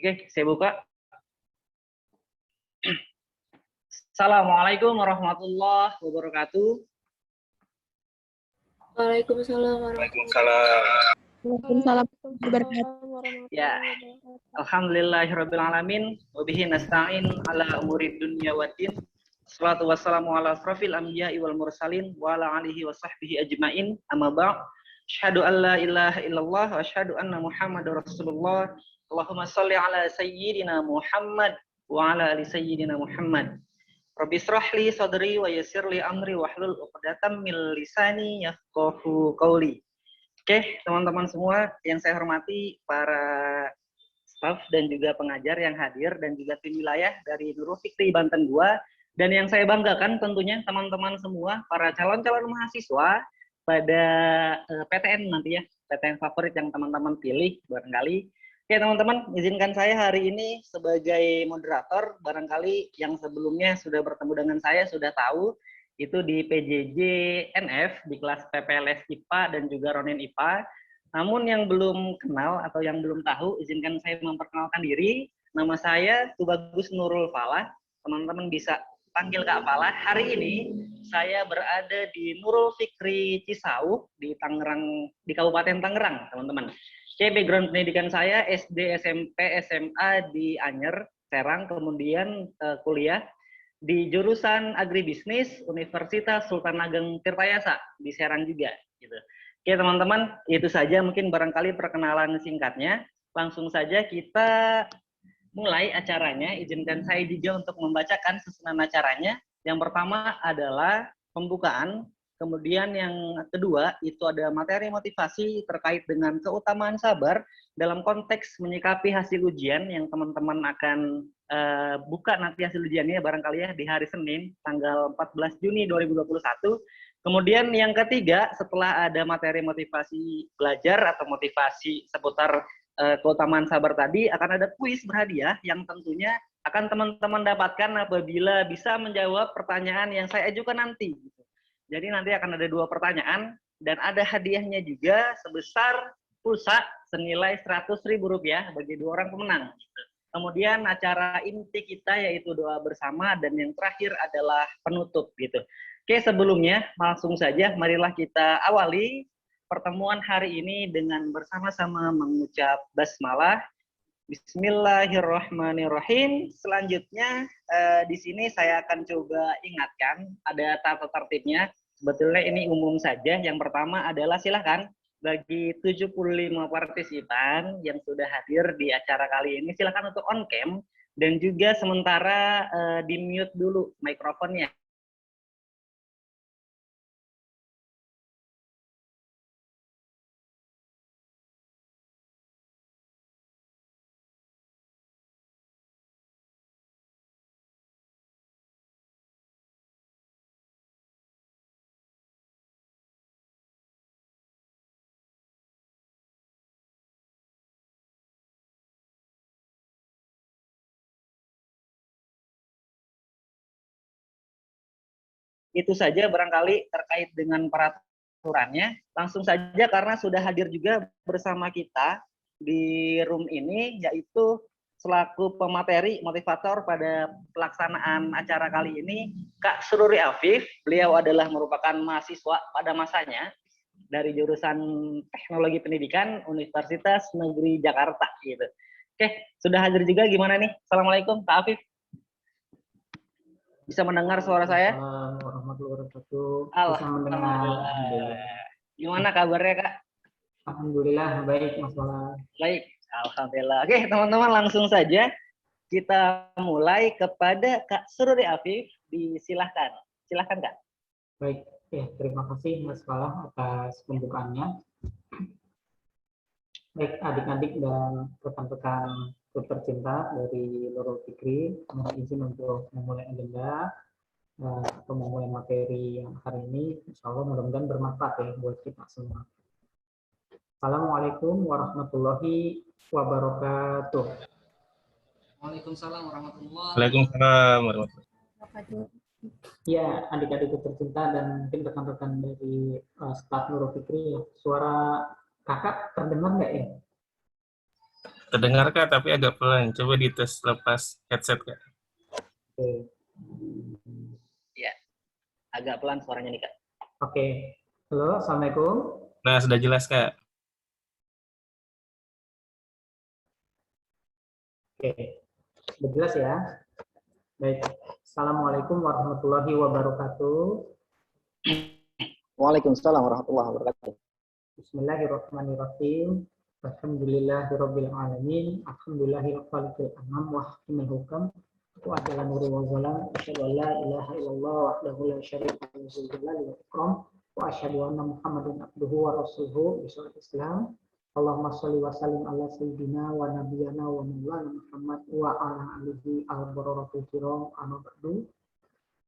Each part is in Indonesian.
Oke, saya buka. Assalamualaikum warahmatullahi wabarakatuh. Waalaikumsalam warahmatullahi wabarakatuh. Ya, alhamdulillahirrabbilalamin. Wabihi nasta'in ala umuri dunya waddin. Salatu wassalamu ala asrafil anbiya'i wal mursalin wa ala alihi wa sahbihi ajma'in. Amma ba'd. Asyhadu an la ilaha illallah wa asyhadu anna Muhammadar Rasulullah. Allahumma shalli ala sayyidina Muhammad wa ala ali sayyidina Muhammad. Rabbi shrahli sadri wa yassirli amri wahlul 'uqdatam min lisani yafqahu qawli. Oke, teman-teman semua yang saya hormati, para staf dan juga pengajar yang hadir dan juga tim wilayah dari Nurul Fikri Banten 2, dan yang saya banggakan tentunya teman-teman semua para calon-calon mahasiswa pada PTN nanti ya, PTN favorit yang teman-teman pilih barangkali. Oke teman-teman, izinkan saya hari ini sebagai moderator, barangkali yang sebelumnya sudah bertemu dengan saya sudah tahu, itu di PJJ NF, di kelas PPLS IPA dan juga Ronin IPA. Namun yang belum kenal atau yang belum tahu, izinkan saya memperkenalkan diri. Nama saya Tubagus Nurul Falah, teman-teman bisa panggil Kak Falah. Hari ini saya berada di Nurul Fikri Cisauk, di Tangerang, di Kabupaten Tangerang, teman-teman. Oke, background pendidikan saya SD, SMP, SMA di Anyer, Serang, kemudian kuliah di jurusan agribisnis Universitas Sultan Ageng Tirtayasa di Serang juga. Gitu. Oke teman-teman, itu saja mungkin barangkali perkenalan singkatnya. Langsung saja kita mulai acaranya. Izinkan saya juga untuk membacakan susunan acaranya. Yang pertama adalah pembukaan. Kemudian yang kedua itu ada materi motivasi terkait dengan keutamaan sabar dalam konteks menyikapi hasil ujian yang teman-teman akan buka nanti hasil ujiannya barangkali ya di hari Senin tanggal 14 Juni 2021. Kemudian yang ketiga, setelah ada materi motivasi belajar atau motivasi seputar keutamaan sabar tadi, akan ada kuis berhadiah yang tentunya akan teman-teman dapatkan apabila bisa menjawab pertanyaan yang saya ajukan nanti. Jadi nanti akan ada 2 pertanyaan dan ada hadiahnya juga sebesar pulsa senilai Rp100.000 bagi 2 orang pemenang. Kemudian acara inti kita yaitu doa bersama dan yang terakhir adalah penutup gitu. Oke, sebelumnya langsung saja marilah kita awali pertemuan hari ini dengan bersama-sama mengucap basmalah. Bismillahirrahmanirrahim. Selanjutnya di sini saya akan coba ingatkan ada tata tertibnya. Sebetulnya ini umum saja. Yang pertama adalah silahkan bagi 75 partisipan yang sudah hadir di acara kali ini, silahkan untuk on cam dan juga sementara di mute dulu mikrofonnya. Itu saja barangkali terkait dengan peraturannya. Langsung saja karena sudah hadir juga bersama kita di room ini, yaitu selaku pemateri motivator pada pelaksanaan acara kali ini, Kak Sururi Afif. Beliau adalah merupakan mahasiswa pada masanya dari jurusan Teknologi Pendidikan Universitas Negeri Jakarta. Gitu. Oke, sudah hadir juga gimana nih? Assalamualaikum Kak Afif. Bisa mendengar suara saya? Assalamualaikum warahmatullahi wabarakatuh. Bisa mendengar. Gimana kabarnya Kak? Alhamdulillah baik Mas Falah. Baik, alhamdulillah. Oke teman-teman langsung saja kita mulai kepada Kak Sururi Afif. Disilahkan. Silahkan Kak. Baik, terima kasih Mas Falah atas pembukaannya. Baik adik-adik dan rekan-rekan tercinta dari Nurul Fikri, mohon izin untuk memulai agenda atau memulai materi yang hari ini. Insya Allah mudah-mudahan bermanfaat ya buat kita semua. Assalamualaikum warahmatullahi wabarakatuh. Waalaikumsalam warahmatullahi wabarakatuh. Ya, adik-adik tercinta dan mungkin rekan-rekan dari staf Nurul Fikri, suara kakak terdengar nggak ya? Terdengar Kak, tapi agak pelan. Coba dites lepas headset Kak. Oke. Ya, agak pelan suaranya nih Kak. Oke. Halo, Assalamualaikum. Nah, sudah jelas Kak. Oke. Sudah jelas ya? Baik. Assalamualaikum warahmatullahi wabarakatuh. Waalaikumsalam warahmatullahi wabarakatuh. Bismillahirrahmanirrahim. Alhamdulillahirabbil alamin. Alhamdulillahil khaliqil anam wa hakimil hukam. Wa adalan nuri wa zalam. Asyhadu an la ilaha illallah wahdahu la syarika lahu dzul jalali wal ikram. Wa asyhadu anna Muhammadan abduhu wa rasuluhu bi syar'il Islam. Allahumma shalli wa sallim ala sayyidina wa nabiyyina wa maulana Muhammad wa ala alihi al-bararatul kiram amma ba'du.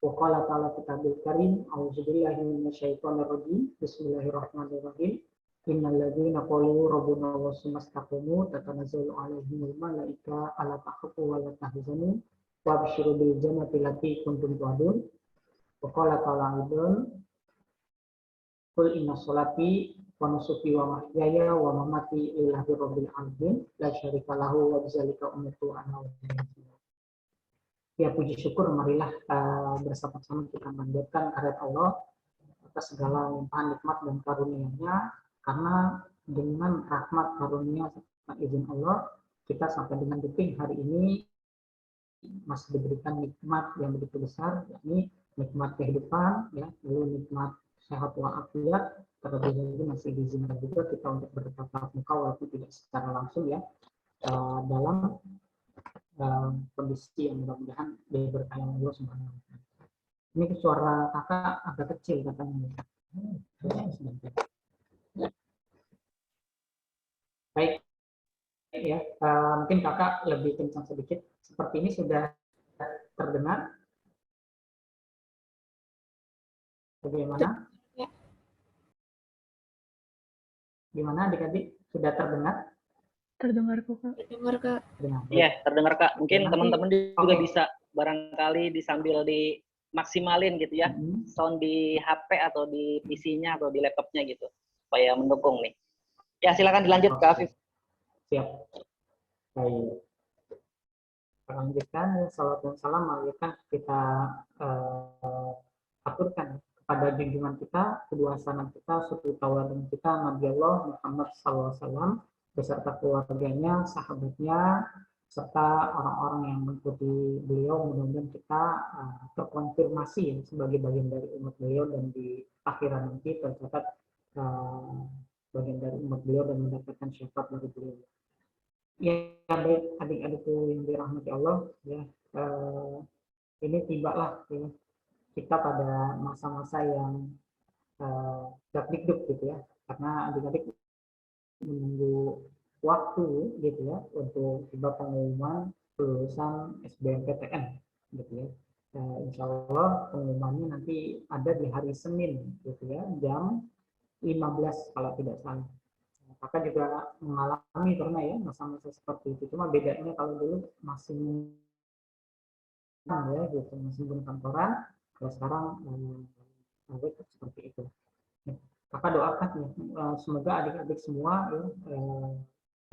Wa qala ta'ala kitabil karim a'udzubillahi minasyaitonir rajim. Bismillahirrahmanirrahim. Innal ladzina qalu rabbuna wa sumastaqamu tatanazzalu 'alaihimul malaika alla takhafu wa la tahzanu wa abshiru bil jannati allati kuntum tu'adun. Wa qala ta'ala aidan qul inna sholati wa nusuki wa mahyaya wa mamati lillahi rabbil alamin la syarika lahu wa bidzalika umirtu ana wa ya, puji syukur marilah bersama-sama kita memanjatkan kehadirat Allah atas segala limpahan nikmat dan karunia-Nya, karena dengan rahmat karunia serta izin Allah kita sampai dengan detik hari ini masih diberikan nikmat yang begitu besar, yakni nikmat kehidupan, ya, lalu nikmat sehat walafiat, terlebih lagi masih diizinkan juga kita untuk bertatap muka walaupun tidak secara langsung, ya, dalam kondisi yang mudah-mudahan diberkahi Allah Subhanahu wa Ta'ala. Ini suara kakak agak kecil katanya. Baik, ya, mungkin kakak lebih kencang sedikit. Seperti ini sudah terdengar. Bagaimana? Gimana adik-adik? Sudah terdengar? Terdengar kok, Kak. Terdengar, Kak. Iya, terdengar Kak. Mungkin Nanti, teman-teman juga oke, bisa barangkali disambil dimaksimalin gitu ya, sound di HP atau di PC-nya atau di laptopnya gitu, supaya mendukung nih. Ya, silakan dilanjut Kak Afif. Siap. Baik. Lanjutkan, salawat dan salam kita aturkan kepada junjungan kita, kedua sahabat kita, suku tauladan kita, Nabi Allah Muhammad SAW, beserta keluarganya, sahabatnya, serta orang-orang yang mengikuti beliau. Mudah-mudahan kita terkonfirmasi sebagai bagian dari umat beliau, dan di akhirat nanti tercatat bagian dari umat beliau dan mendapatkan syafaat dari beliau. Ya, baik adik-adikku yang dirahmati Allah, ya, ini tibalah, ya, kita pada masa-masa yang dakdikduk gitu ya, karena adik-adik menunggu waktu gitu ya untuk tiba pengumuman lulusan SBMPTN gitu ya. Insya Allah pengumumannya nanti ada di hari Senin gitu ya, jam 15 kalau tidak salah. Kakak juga mengalami pernah ya masa-masa seperti itu, cuma bedanya kalau dulu masih ya gitu, masih belum kantoran, kalau sekarang seperti itu. Kakak doakan ya, semoga adik-adik semua ya,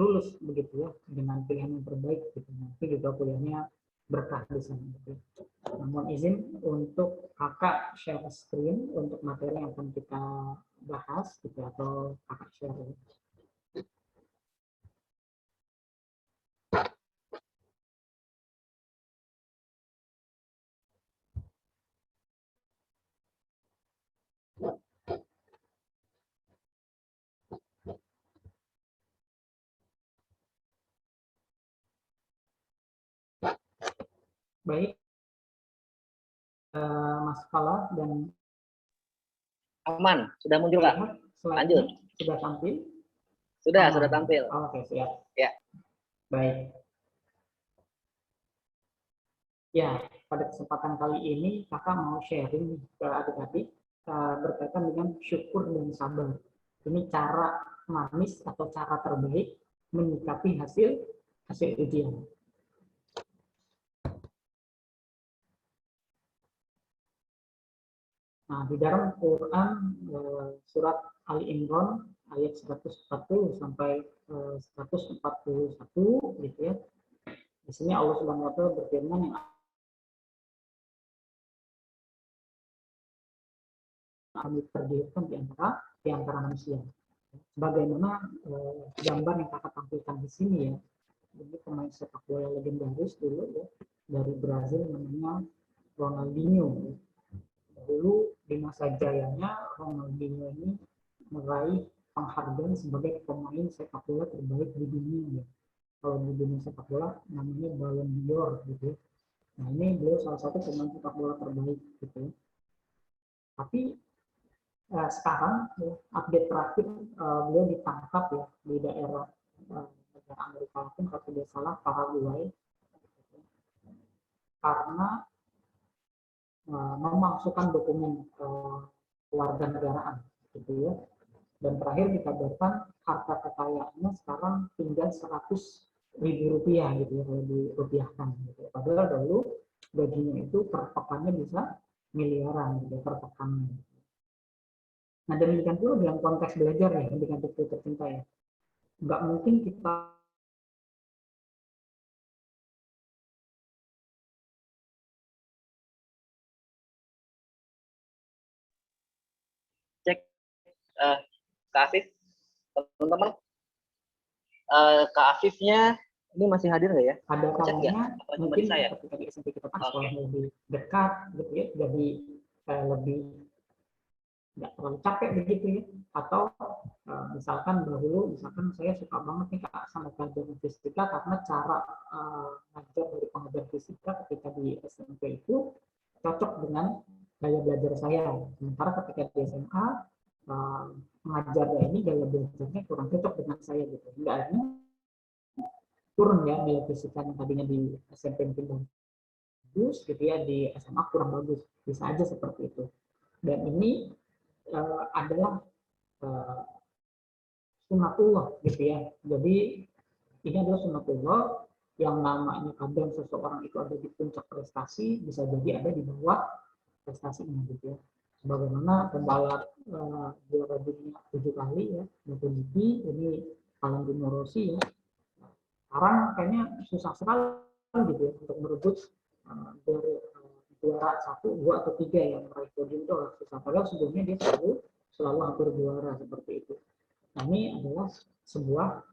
lulus begitu ya dengan pilihan yang terbaik gitu. Nanti juga kuliahnya berkah di sana. Gitu. Mohon izin untuk kakak share screen untuk materi yang akan kita bahas gitu, atau kakak share. Baik, Mas Kala dan Aman, sudah muncul Kak. Lanjut. Sudah tampil? Sudah tampil. Oke, siap. Ya. Baik. Ya, pada kesempatan kali ini kakak mau sharing ke adik-adik berkaitan dengan syukur dan sabar. Ini cara manis atau cara terbaik menyikapi hasil ujian. Nah, di dalam Quran surat Ali Imran ayat 140 sampai 141 gitu ya. Di sini Allah Subhanahu wa taala berfirman yang kami perdialogkan di antara manusia. Sebagaimana gambar yang kakak tampilkan di sini ya. Ini pemain sepak bola legendaris dulu ya dari Brazil namanya Ronaldinho. Dulu di masa jayanya Ronaldinho ini meraih penghargaan sebagai pemain sepak bola terbaik di dunia ya. Kalau di dunia sepak bola namanya Ballon d'Or gitu ya. Nah ini beliau salah satu pemain sepak bola terbaik gitu ya. Tapi sekarang ya, update terakhir beliau ditangkap ya di daerah negara Amerika Latin kalau tidak salah Paraguay karena memasukkan dokumen kewarganegaraan gitu ya. Dan terakhir dikabarkan harta kekayaannya sekarang tinggal 100.000 rupiah gitu ya kalau dirupiahkan gitu. Padahal dulu gajinya itu per pekannya bisa miliaran gitu per pekannya. Nah demikian pula dalam konteks belajar ya dengan betul tercinta ya. Nggak mungkin kita Cek Kak Afif, teman-teman. Kak Afifnya ini masih hadir nggak ya? ada Cek nggak? kalanya Apa cuma mungkin saya? ketika di SMP kita sekolahnya lebih dekat gitu ya, jadi lebih nggak terlalu capek begitu ya. Atau misalkan dahulu misalkan saya suka banget nih Kak sama pelajaran fisika karena cara ngajar dari pengajar fisika ketika di SMP itu cocok dengan gaya belajar saya. Sementara ketika di SMA mengajarnya ini gaya belajarnya kurang cocok dengan saya gitu. Hingga akhirnya turun ya gaya fisika yang tadinya di SMP mungkin bagus gitu ya, di SMA kurang bagus. Bisa aja seperti itu. Dan ini adalah sunatullah gitu ya. Jadi ini adalah sunatullah yang namanya kadang seseorang itu ada di puncak prestasi, bisa jadi ada di bawah prestasinya gitu ya. Sebagaimana pembalap juara dunia 7 kali ya, MotoGP ini Valentino Rossi ya. Sekarang kayaknya susah sekali gitu ya untuk merebut dari juara 1, 2 atau 3 yang meraih podium itu susah. Padahal sebelumnya dia selalu hampir juara seperti itu. Nah ini adalah sebuah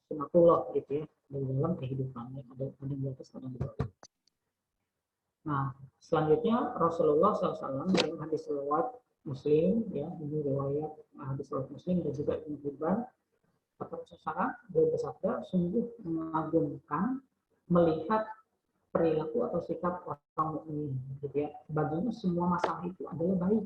sunatullah gitu ya di dalam kehidupannya, ada di atas ada di bawah. Nah selanjutnya Rasulullah SAW dalam hadis riwayat Muslim ya, ini riwayat hadis riwayat Muslim dan juga Ibnu Hibban, kata seseorang beliau bersabda, sungguh mengagumkan melihat perilaku atau sikap orang mukmin gitu ya. Baginya semua masalah itu adalah baik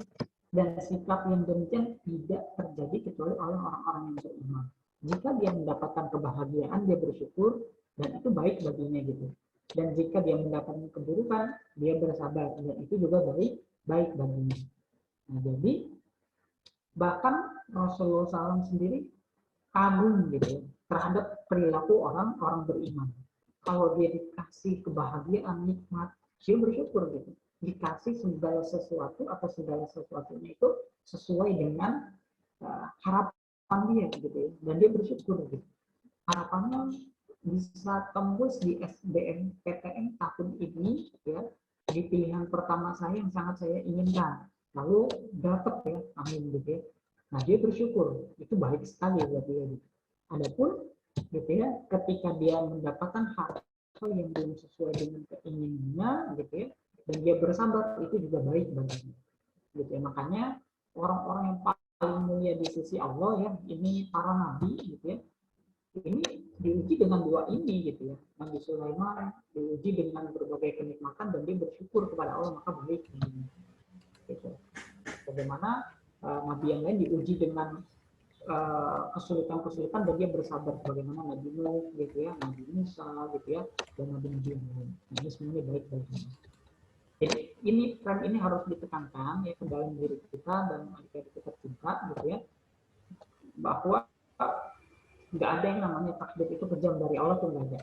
dan sikap yang demikian tidak terjadi kecuali oleh orang-orang yang beriman. Jika dia mendapatkan kebahagiaan dia bersyukur dan itu baik baginya gitu. Dan jika dia mendapatkan keburukan dia bersabar dan itu juga baik baginya. Nah, jadi bahkan Rasulullah SAW sendiri kagum gitu terhadap perilaku orang-orang beriman. Kalau dia dikasih kebahagiaan, nikmat, dia bersyukur gitu. Dikasih segala sesuatu atau segala sesuatunya itu sesuai dengan harapan dia gitu ya. Dan dia bersyukur gitu. Harapannya bisa tembus di SBMPTN tahun ini ya, di pilihan pertama saya yang sangat saya inginkan. Lalu dapat ya, amin gitu ya. Nah dia bersyukur, itu baik sekali buat dia gitu. Adapun gitu ya, ketika dia mendapatkan hal yang belum sesuai dengan keinginannya gitu ya, dan dia bersabar, itu juga baik baginya gitu ya. Makanya orang-orang yang paling mulia di sisi Allah ya, ini para nabi gitu ya, ini diuji dengan dua ini gitu ya. Nabi Sulaiman diuji dengan berbagai kenikmatan dan dia bersyukur kepada Allah, maka baik gitu. Bagaimana nabi yang lain diuji dengan kesulitan-kesulitan dan dia bersabar, bagaimana Nabi Nuh gitu ya, Nabi Musa gitu ya, dan Nabi-Nabi yang lain. Nah, ini semuanya baik-baik. Jadi ini tren ini harus ditekankan ya ke dalam diri kita dan adik-adik kita tercinta gitu ya, bahwa nggak ada yang namanya takdir itu kejam dari Allah tuh nggak ada.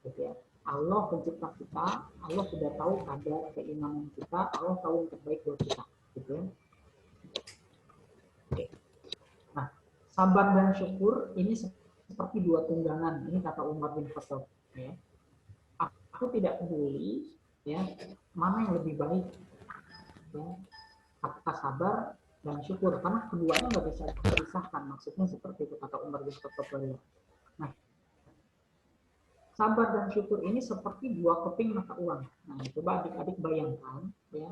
Gitu ya. Allah pencipta kita, Allah sudah tahu kadar keimanan kita, Allah tahu yang terbaik buat kita. Gitu ya. Oke. Nah, sabar dan syukur ini seperti dua tunggangan. Ini kata Umar bin Khattab. Ya. Aku tidak peduli ya mana yang lebih baik, ya, apakah sabar dan syukur, karena keduanya nggak bisa dipisahkan. Maksudnya seperti itu kata Umar bin Khattab. Nah, sabar dan syukur ini seperti dua keping mata uang. Nah, coba adik-adik bayangkan ya,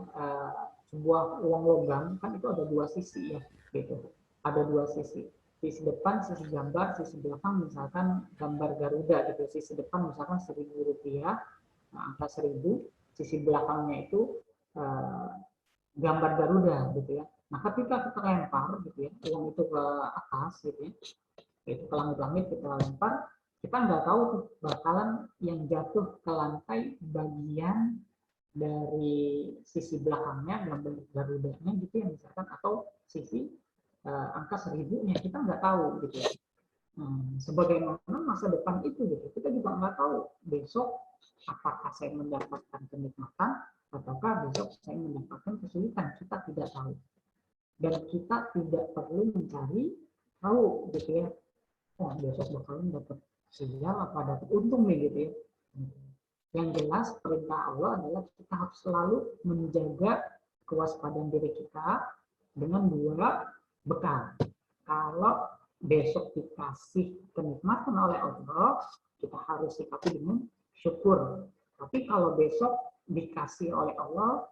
sebuah uang logam kan itu ada dua sisi ya, gitu. Ada dua sisi. Sisi depan, sisi gambar, sisi belakang misalkan gambar Garuda gitu. Sisi depan misalkan Rp1.000, nah, angka 1000. Sisi belakangnya itu gambar Garuda gitu ya. Nah, ketika kita lempar gitu ya, uang itu ke atas gitu ya, itu ke langit-langit kita lempar, kita nggak tahu tuh bakalan yang jatuh ke lantai bagian dari sisi belakangnya gambar Garudanya gitu ya misalkan, atau sisi angka 1000-nya, kita nggak tahu gitu ya. Sebagaimana masa depan itu gitu, kita juga nggak tahu besok apakah saya mendapatkan kenikmatan ataukah besok saya mendapatkan kesulitan, kita tidak tahu. Dan kita tidak perlu mencari tahu gitu ya, oh besok bakalan dapat sial apa dapat untung nih gitu ya. Yang jelas perintah Allah adalah kita harus selalu menjaga kewaspadaan diri kita dengan dua bekal. Kalau besok dikasih kenikmatan oleh Allah, kita harus sikapi dengan syukur. Tapi kalau besok dikasih oleh Allah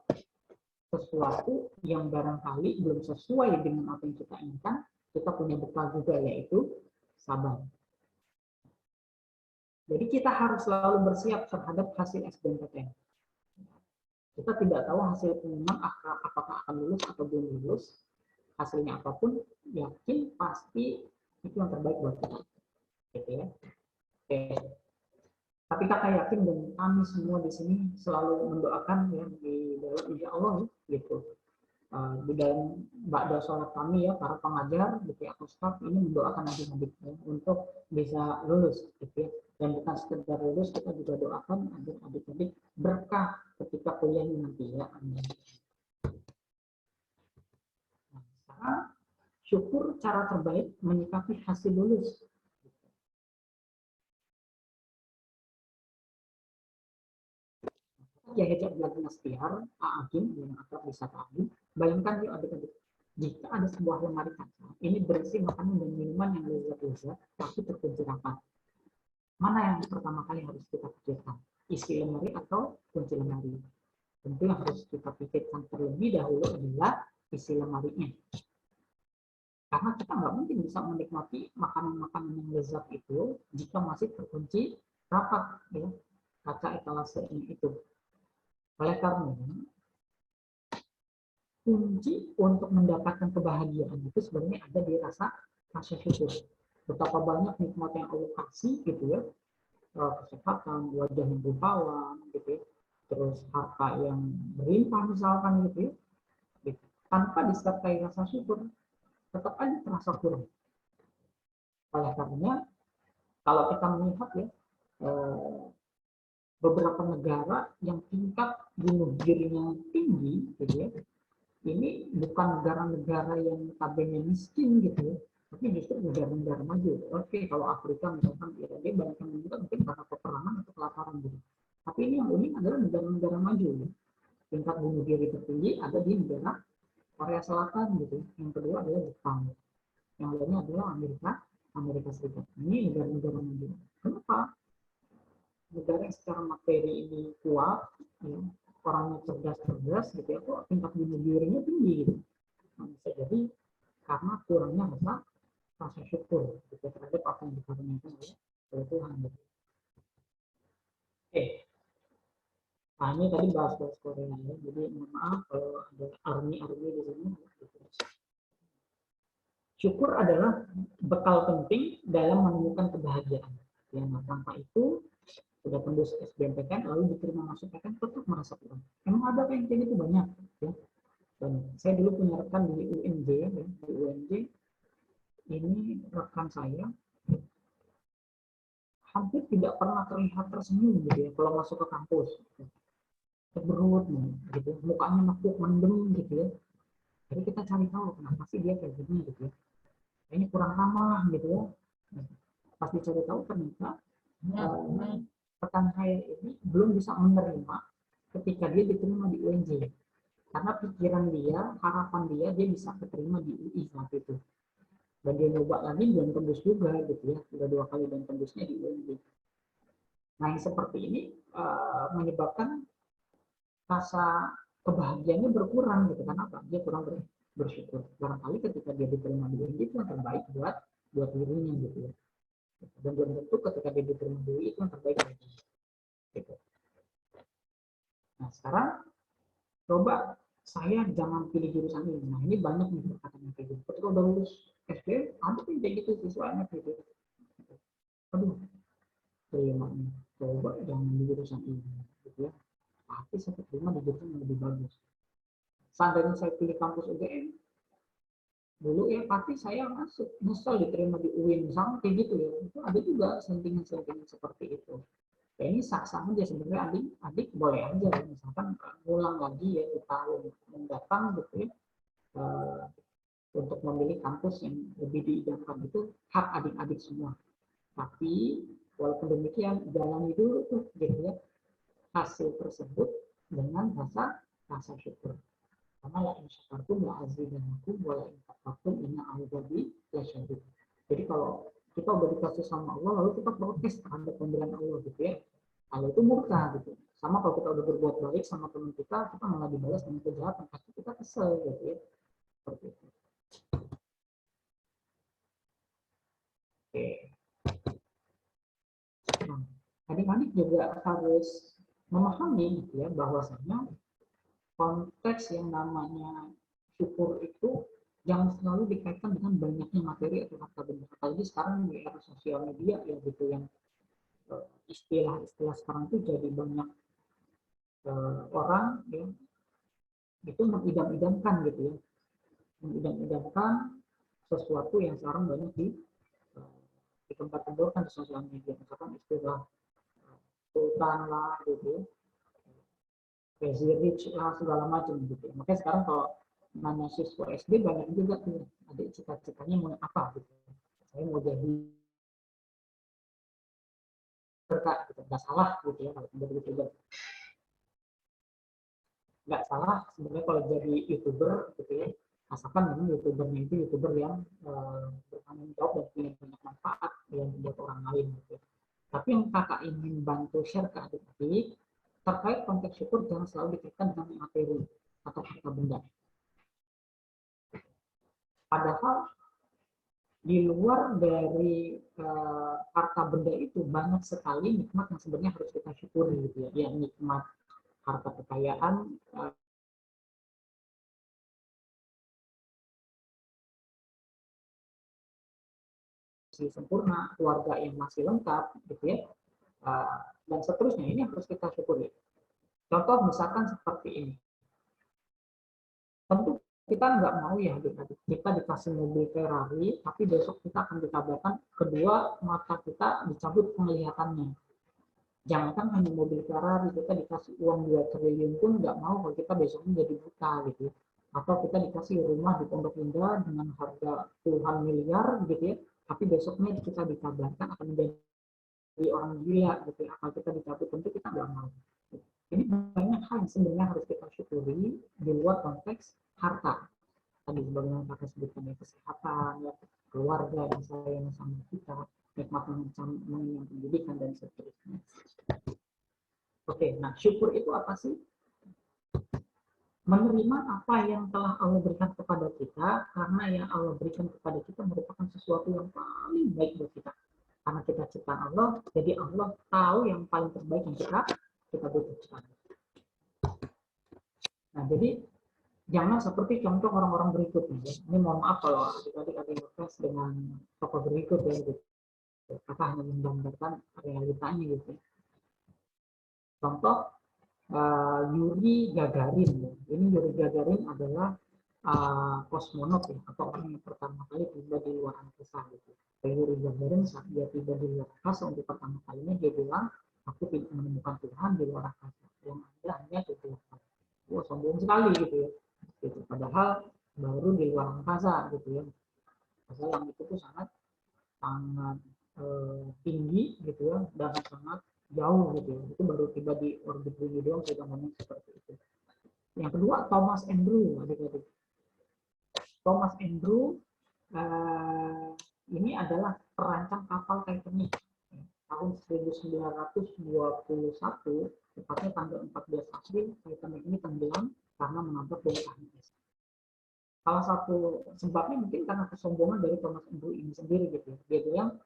sesuatu yang barangkali belum sesuai dengan apa yang kita inginkan, kita punya bekal juga, yaitu sabar. Jadi kita harus selalu bersiap terhadap hasil SBMPTN. Kita tidak tahu hasil pengumuman apakah akan lulus atau belum lulus. Hasilnya apapun, yakin pasti itu yang terbaik buat kita. Gitu ya. Oke. Tapi kakak yakin dan kami semua di sini selalu mendoakan ya di dalam insya Allah gitu. Di dalam ba'da sholat kami ya para pengajar gitu ya, Ustaz ini mendoakan adik-adik ya, untuk bisa lulus gitu ya. Dan bukan sekedar lulus, kita juga doakan agar adik-adik berkah ketika kuliah nanti ya. Nah, sekarang syukur cara terbaik menyikapi hasil lulus. Ya hejab belajar istiar, A'agim, yang akrab bisa A'agim. Bayangkan yuk adik-adik, jika ada sebuah lemari kaca, ini berisi makanan dan minuman yang lezat-lezat, tapi terkunci rapat. Mana yang pertama kali harus kita pikirkan? Isi lemari atau kunci lemari? Tentu yang harus kita pikirkan terlebih dahulu adalah isi lemarinya. Karena kita nggak mungkin bisa menikmati makanan-makanan yang lezat itu jika masih terkunci rapat, ya, kaca etalase itu. Oleh karena kunci untuk mendapatkan kebahagiaan itu sebenarnya ada di rasa syukur. Betapa banyak nikmat yang Allah kasih gitu ya, kesehatan, wajah yang rupawan gitu ya, terus harta yang berlimpah misalkan gitu ya, gitu. Tanpa disertai rasa syukur tetap aja terasa kurang. Oleh karena kalau kita melihat ya, beberapa negara yang tingkat bunuh dirinya tinggi gitu ya, ini bukan negara-negara yang notabene miskin gitu ya, tapi justru negara-negara maju. Oke, kalau Afrika misalkan ya, dia banyak yang meninggal mungkin karena peperangan atau kelaparan gitu. Tapi ini yang unik adalah negara-negara maju ya. Tingkat bunuh diri tertinggi ada di negara Korea Selatan gitu. Yang kedua adalah Jepang. Yang lainnya adalah Amerika Serikat. Ini negara-negara maju. Kenapa? Negara yang secara materi ini kuat, ya, orangnya cerdas gitu ya, kok tingkat bunuh dirinya tinggi gitu. Nah, bisa jadi karena kurangnya rasa syukur gitu, terhadap apa yang dikaruniakan oleh Tuhan. Gitu. Oke. Nah, ini tadi bahas Korea ya. Jadi mohon maaf kalau ada army di sini. Gitu. Syukur adalah bekal penting dalam menemukan kebahagiaan. Ya, nah, tanpa itu sudah tembus SBMPTN lalu diterima masuk PTN tetap merasa kurang. Emang ada yang kayak gitu banyak ya. Dan saya dulu punya rekan di UNJ ya, di UNJ ini rekan saya hampir tidak pernah terlihat tersenyum gitu ya kalau masuk ke kampus. Terberut gitu, mukanya nekuk mendem gitu ya. Jadi kita cari tahu kenapa sih dia kayak gini gitu ya. Ini kurang kurang ramah gitu ya. Pas dicari tahu ternyata rekan saya ini belum bisa menerima ketika dia diterima di UNJ. Karena pikiran dia, harapan dia bisa keterima di UI saat itu. Dan dia nyoba lagi belum tembus juga gitu ya. Sudah 2 kali dan tembusnya di UNJ. Nah, yang seperti ini menyebabkan rasa kebahagiaannya berkurang gitu. Kenapa? Dia kurang bersyukur. Barangkali ketika dia diterima di UNJ itu yang terbaik buat dirinya gitu ya. Dan belum tentu ketika dia diterima di UI itu yang terbaik bagi dia. Gitu. Nah, sekarang coba saya jangan pilih jurusan ini. Nah, ini banyak nih perkataan kayak gitu. Ketika udah lulus SD, ada yang kayak gitu siswanya gitu. Aduh, terima nih. Coba jangan di jurusan ini, gitu ya. Tapi saya terima di jurusan yang lebih bagus. Seandainya saya pilih kampus UGM, dulu ya pasti saya masuk, nyesel diterima di UIN, misalnya kayak gitu ya. Itu ada juga sentimen-sentimen seperti itu. Ya, ini sah-sah aja sebenarnya, adik boleh aja misalkan ngulang lagi ya di tahun mendatang gitu ya, untuk memilih kampus yang lebih diidamkan, itu hak adik-adik semua. Tapi walaupun demikian jalani dulu tuh gitu ya hasil tersebut dengan rasa syukur. Karena la in syakartum la azidannakum wa la in kafartum inna azabi lasyadid. Jadi kalau kita udah dikasih sama Allah lalu kita protes terhadap pemberian Allah gitu ya, Allah itu murka gitu. Sama kalau kita udah berbuat baik sama teman kita malah dibalas dengan kejahatan, pasti kita kesel gitu ya. Seperti itu. Oke. Nah, adik-adik juga harus memahami gitu ya bahwasanya konteks yang namanya syukur itu jangan selalu dikaitkan dengan banyaknya materi atau harta benda. Apalagi sekarang di era sosial media ya gitu, yang istilah-istilah sekarang itu jadi banyak orang ya itu mengidam-idamkan gitu ya, mengidam-idamkan sesuatu yang sekarang banyak di tempat-tempat di sosial media, misalkan istilah sultan lah gitu ya, crazy rich lah segala macam gitu. Makanya sekarang kalau nanya siswa SD banyak juga tuh adik cita-citanya mau apa gitu. Saya mau jadi berkah gitu, nggak salah gitu ya kalau jadi youtuber. Nggak salah sebenarnya kalau jadi youtuber gitu ya, asalkan memang youtubernya itu youtuber yang bertanggung jawab dan punya banyak manfaat yang buat orang lain gitu. Tapi yang kakak ingin bantu share ke adik-adik terkait konteks syukur jangan selalu dikaitkan dengan materi atau harta benda. Padahal di luar dari harta benda itu banyak sekali nikmat yang sebenarnya harus kita syukuri gitu ya. Ya, nikmat harta kekayaan, sempurna, keluarga yang masih lengkap gitu ya, dan seterusnya, ini harus kita syukuri. Contoh misalkan seperti ini, tentu kita nggak mau ya adik-adik kita dikasih mobil Ferrari tapi besok kita akan dikabarkan kedua mata kita dicabut penglihatannya. Jangankan hanya mobil Ferrari, kita dikasih uang 2 triliun pun nggak mau kalau kita besoknya jadi buta gitu. Atau kita dikasih rumah di Pondok Indah dengan harga puluhan miliar gitu ya, tapi besoknya kita dikabarkan akan menjadi orang gila gitu ya, akal kita dicabut, tentu kita nggak mau. Ini banyak hal yang sebenarnya harus kita syukuri di luar konteks harta. Tadi sebagaimana kakak sebutkan ya, kesehatan, ya, keluarga yang sayang sama kita, nikmat mengenyam pendidikan dan seterusnya. Oke, nah syukur itu apa sih? Menerima apa yang telah Allah berikan kepada kita, karena yang Allah berikan kepada kita merupakan sesuatu yang paling baik buat kita. Karena kita ciptaan Allah, jadi Allah tahu yang paling terbaik yang kita butuhkan. Nah, jadi jangan seperti contoh orang-orang berikutnya. Ini mohon maaf kalau adik-adik ada yang ngefans dengan tokoh berikut ya, gitu. Kakak hanya menggambarkan realitanya gitu. Contoh Yuri Gagarin. Ini Yuri Gagarin adalah kosmonot ya, atau orang yang pertama kali tiba di luar angkasa gitu. Yuri Gagarin saat dia tiba di luar angkasa untuk pertama kalinya dia bilang, aku tidak menemukan Tuhan di luar angkasa, yang ada hanya Tuhan. Wah, sombong sekali gitu ya. Gitu. Padahal baru di luar angkasa gitu ya. galang itu tuh sangat sangat tinggi gitu ya, dan sangat jauh gitu ya. Itu baru tiba di orbit bumi doang kita ngomong seperti itu. Yang kedua Thomas Andrew, adik-adik. Thomas Andrew ini adalah perancang kapal Titanic tahun 1921, tepatnya tanggal 14 April Titanic ini tenggelam karena menabrak bongkahan es. Salah satu sebabnya mungkin karena kesombongan dari Thomas Andrew ini sendiri gitu. Dia bilang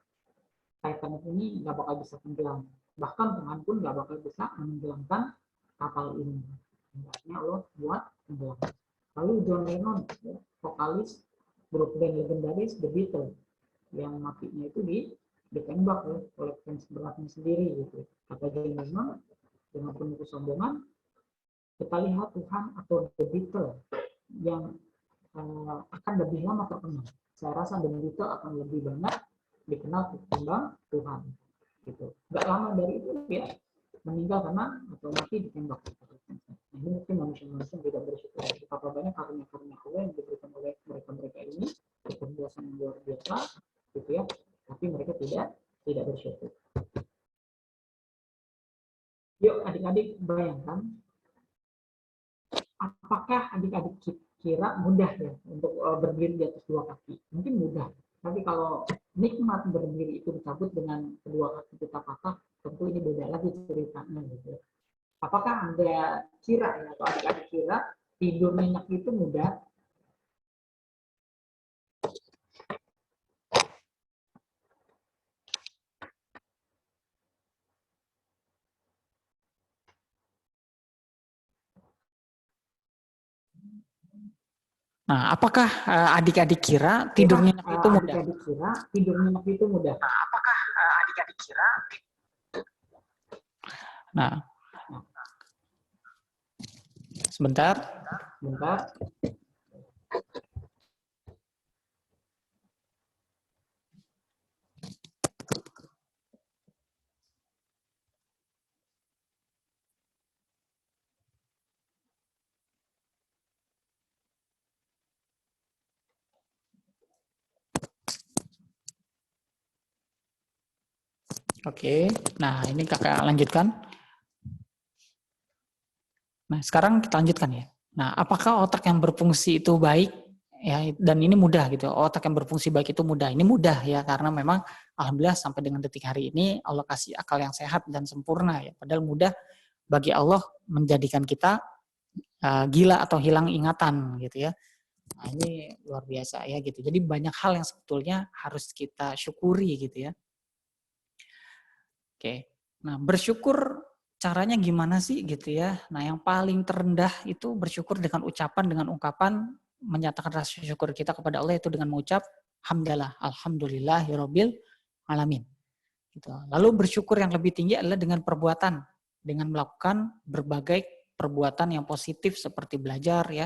Titanic ini nggak bakal bisa tenggelam, bahkan Tuhan pun nggak bakal bisa menenggelamkan kapal ini. Hendaknya Allah buat tenggelam. Lalu John Lennon, vokalis grup band legendaris The Beatles, yang matinya itu ditembak oleh fans beratnya sendiri gitu. Kata John Lennon dengan penuh kesombongan, kita lihat Tuhan atau The Beatles yang akan lebih lama terkenal. Saya rasa The Beatles akan lebih banyak dikenal ketimbang Tuhan. Gitu. Gak lama dari itu dia meninggal karena atau mati ditembak. Ini mungkin manusia-manusia tidak bersyukur. Betapa banyak karunia-karunia Allah yang diberikan oleh mereka-mereka ini, kecerdasan yang luar biasa, gitu ya. Tapi mereka tidak bersyukur. Yuk adik-adik bayangkan, apakah adik-adik kira mudah ya untuk berdiri di atas dua kaki? Mungkin mudah. Tapi kalau nikmat berdiri itu dicabut dengan kedua kaki kita patah, tentu ini beda lagi ceritanya gitu. Apakah Anda kira ya, atau adik-adik kira tidur nyenyak itu mudah? Nah, apakah adik-adik kira tidur nyenyak itu mudah? Adik-adik kira tidur nyenyak itu mudah. Nah, apakah adik-adik kira? Nah, sebentar. Oke, nah ini kakak lanjutkan. Nah sekarang kita lanjutkan ya. Nah apakah otak yang berfungsi itu baik? Ya, dan ini mudah gitu. Otak yang berfungsi baik itu mudah. Ini mudah ya karena memang alhamdulillah sampai dengan detik hari ini Allah kasih akal yang sehat dan sempurna ya. Padahal mudah bagi Allah menjadikan kita gila atau hilang ingatan gitu ya. Nah, ini luar biasa ya gitu. Jadi banyak hal yang sebetulnya harus kita syukuri gitu ya. Oke, nah bersyukur caranya gimana sih gitu ya? Nah yang paling terendah itu bersyukur dengan ucapan, dengan ungkapan menyatakan rasa syukur kita kepada Allah itu dengan mengucap hamdalah, alhamdulillahirabbil alamin. Gitu. Lalu bersyukur yang lebih tinggi adalah dengan perbuatan, dengan melakukan berbagai perbuatan yang positif seperti belajar ya,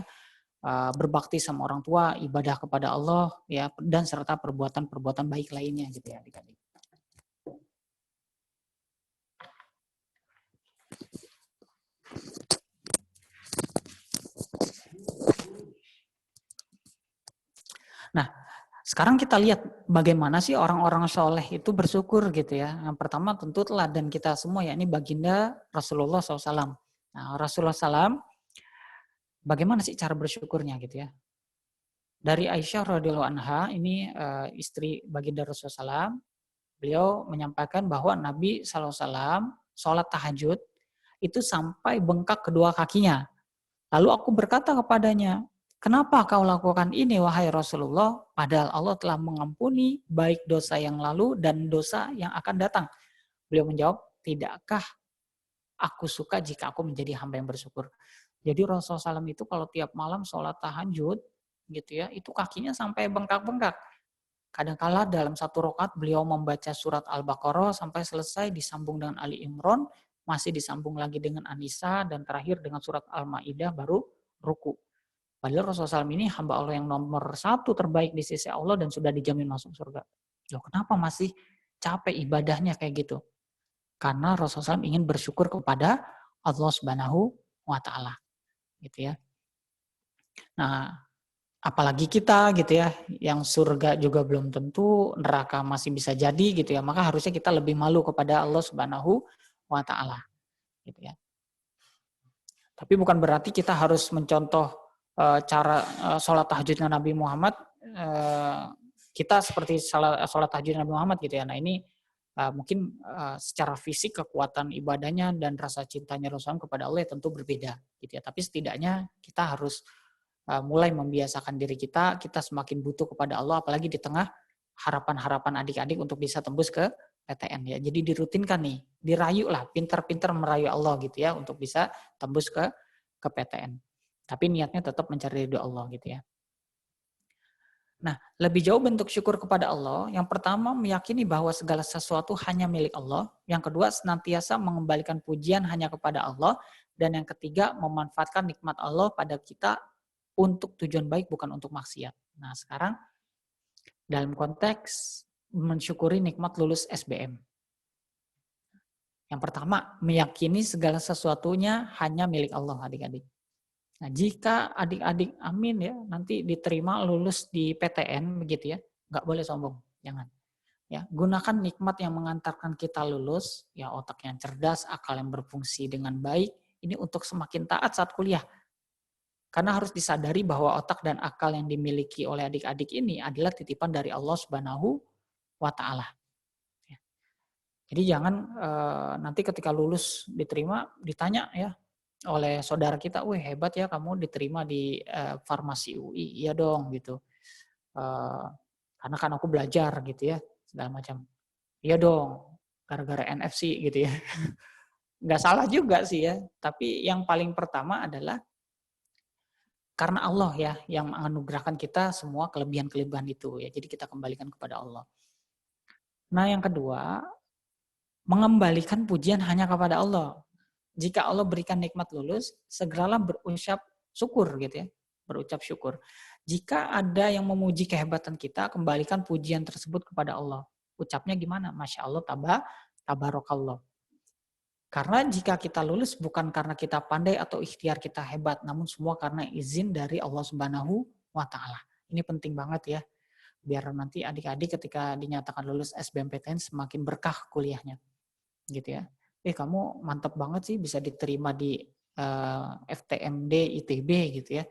berbakti sama orang tua, ibadah kepada Allah ya, dan serta perbuatan-perbuatan baik lainnya gitu ya adik-adik. Nah, sekarang kita lihat bagaimana sih orang-orang soleh itu bersyukur gitu ya. Yang pertama tentu teladan kita semua ya, ini baginda Rasulullah SAW. Nah, Rasulullah SAW, bagaimana sih cara bersyukurnya gitu ya. Dari Aisyah radhiyallahu anha, ini istri baginda Rasulullah SAW, beliau menyampaikan bahwa Nabi SAW sholat tahajud itu sampai bengkak kedua kakinya. Lalu aku berkata kepadanya, kenapa kau lakukan ini wahai Rasulullah? Padahal Allah telah mengampuni baik dosa yang lalu dan dosa yang akan datang. Beliau menjawab, tidakkah aku suka jika aku menjadi hamba yang bersyukur. Jadi Rasulullah SAW itu kalau tiap malam sholat tahajud, gitu ya, itu kakinya sampai bengkak-bengkak. Kadang-kala dalam satu rakaat beliau membaca surat Al-Baqarah sampai selesai, disambung dengan Ali Imran, masih disambung lagi dengan An-Nisa, dan terakhir dengan surat Al-Maidah baru ruku. Padahal Rasulullah SAW ini hamba Allah yang nomor 1 terbaik di sisi Allah dan sudah dijamin masuk surga. Loh, kenapa masih capek ibadahnya kayak gitu? Karena Rasulullah SAW ingin bersyukur kepada Allah Subhanahu wa Ta'ala. Gitu ya. Nah, apalagi kita gitu ya, yang surga juga belum tentu, neraka masih bisa jadi gitu ya, maka harusnya kita lebih malu kepada Allah Subhanahu wa taala gitu ya. Tapi bukan berarti kita harus mencontoh cara sholat tahajudnya Nabi Muhammad, kita seperti sholat tahajud Nabi Muhammad gitu ya. Nah ini mungkin secara fisik kekuatan ibadahnya dan rasa cintanya Rasulullah kepada Allah tentu berbeda gitu ya. Tapi setidaknya kita harus mulai membiasakan diri kita semakin butuh kepada Allah, apalagi di tengah harapan-harapan adik-adik untuk bisa tembus ke PTN ya. Jadi dirutinkan nih, dirayu lah, pintar-pintar merayu Allah gitu ya untuk bisa tembus ke PTN. Tapi niatnya tetap mencari ridho Allah gitu ya. Nah, lebih jauh bentuk syukur kepada Allah, yang pertama meyakini bahwa segala sesuatu hanya milik Allah, yang kedua senantiasa mengembalikan pujian hanya kepada Allah, dan yang ketiga memanfaatkan nikmat Allah pada kita untuk tujuan baik bukan untuk maksiat. Nah, sekarang dalam konteks mensyukuri nikmat lulus SBM. Yang pertama, meyakini segala sesuatunya hanya milik Allah, adik-adik. Nah, jika adik-adik amin ya, nanti diterima lulus di PTN begitu ya, nggak boleh sombong, jangan. Ya, gunakan nikmat yang mengantarkan kita lulus, ya otak yang cerdas, akal yang berfungsi dengan baik, ini untuk semakin taat saat kuliah. Karena harus disadari bahwa otak dan akal yang dimiliki oleh adik-adik ini adalah titipan dari Allah Subhanahu wa taala. Jadi jangan nanti ketika lulus diterima ditanya ya oleh saudara kita, "Wih, hebat ya kamu diterima di farmasi UI." Iya dong gitu. Karena kan aku belajar gitu ya, segala macam. Iya dong, gara-gara NFC gitu ya. Nggak salah juga sih ya, tapi yang paling pertama adalah karena Allah ya yang menganugerahkan kita semua kelebihan-kelebihan itu ya. Jadi kita kembalikan kepada Allah. Nah, yang kedua, mengembalikan pujian hanya kepada Allah. Jika Allah berikan nikmat lulus, segeralah berucap syukur gitu ya. Berucap syukur. Jika ada yang memuji kehebatan kita, kembalikan pujian tersebut kepada Allah. Ucapnya gimana? Masya Allah, tabarakallah. Karena jika kita lulus bukan karena kita pandai atau ikhtiar kita hebat, namun semua karena izin dari Allah Subhanahu wa taala. Ini penting banget ya. Biar nanti adik-adik ketika dinyatakan lulus SBMPTN semakin berkah kuliahnya. Gitu ya. Kamu mantap banget sih bisa diterima di FTMD ITB gitu ya.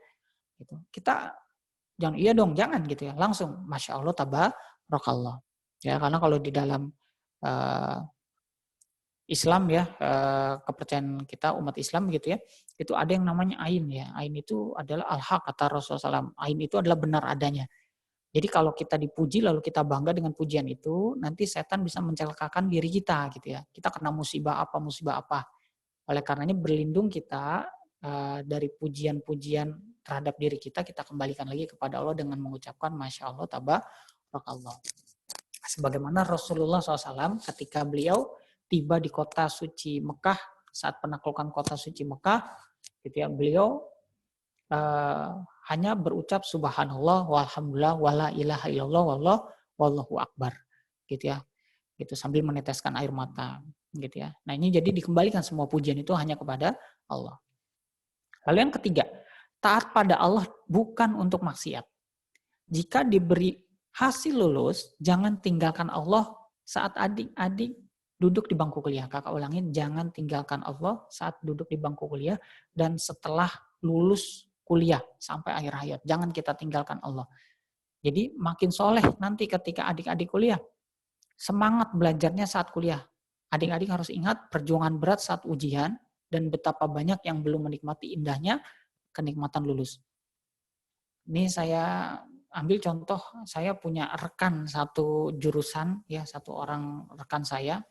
Gitu. Kita jangan iya dong, jangan gitu ya. Langsung Masya Allah tabarakallah. Ya, karena kalau di dalam Islam ya, kepercayaan kita umat Islam gitu ya, itu ada yang namanya ain ya. Ain itu adalah al-haq kata Rasulullah SAW. Ain itu adalah benar adanya. Jadi kalau kita dipuji lalu kita bangga dengan pujian itu, nanti setan bisa mencelakakan diri kita gitu ya. Kita kena musibah apa. Oleh karenanya berlindung kita dari pujian-pujian terhadap diri kita kembalikan lagi kepada Allah dengan mengucapkan Masya Allah tabarakallah. Sebagaimana Rasulullah SAW ketika beliau tiba di kota suci Mekah, saat penaklukan kota suci Mekah, gitu ya, beliau hanya berucap subhanallah walhamdulillah wala ilaha illallah wallahu akbar, gitu ya, gitu sambil meneteskan air mata, gitu ya. Nah ini jadi dikembalikan semua pujian itu hanya kepada Allah. Lalu yang ketiga, taat pada Allah bukan untuk maksiat. Jika diberi hasil lulus, jangan tinggalkan Allah saat adik-adik duduk di bangku kuliah. Kakak ulangin, jangan tinggalkan Allah saat duduk di bangku kuliah dan setelah lulus kuliah sampai akhir hayat. Jangan kita tinggalkan Allah. Jadi makin soleh nanti ketika adik-adik kuliah. Semangat belajarnya saat kuliah. Adik-adik harus ingat perjuangan berat saat ujian dan betapa banyak yang belum menikmati indahnya kenikmatan lulus. Ini saya ambil contoh, saya punya rekan satu jurusan, ya satu orang rekan saya,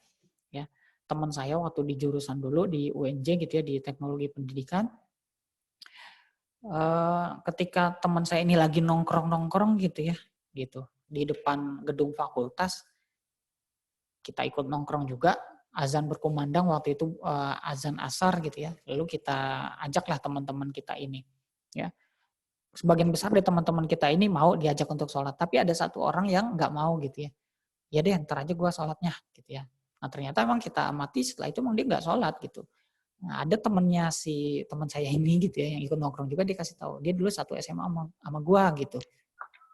ya teman saya waktu di jurusan dulu di UNJ gitu ya, di teknologi pendidikan. Ketika teman saya ini lagi nongkrong gitu ya, gitu di depan gedung fakultas, kita ikut nongkrong juga, azan berkumandang waktu itu azan asar gitu ya, lalu kita ajaklah teman-teman kita ini, ya. Sebagian besar dari teman-teman kita ini mau diajak untuk sholat, tapi ada satu orang yang nggak mau gitu ya. Ya deh, ntar aja gue sholatnya gitu ya. Nah ternyata emang kita amati setelah itu emang dia nggak sholat gitu. Nah, ada temennya si teman saya ini gitu ya, yang ikut nongkrong juga, dia kasih tahu, dia dulu satu SMA sama gua gitu.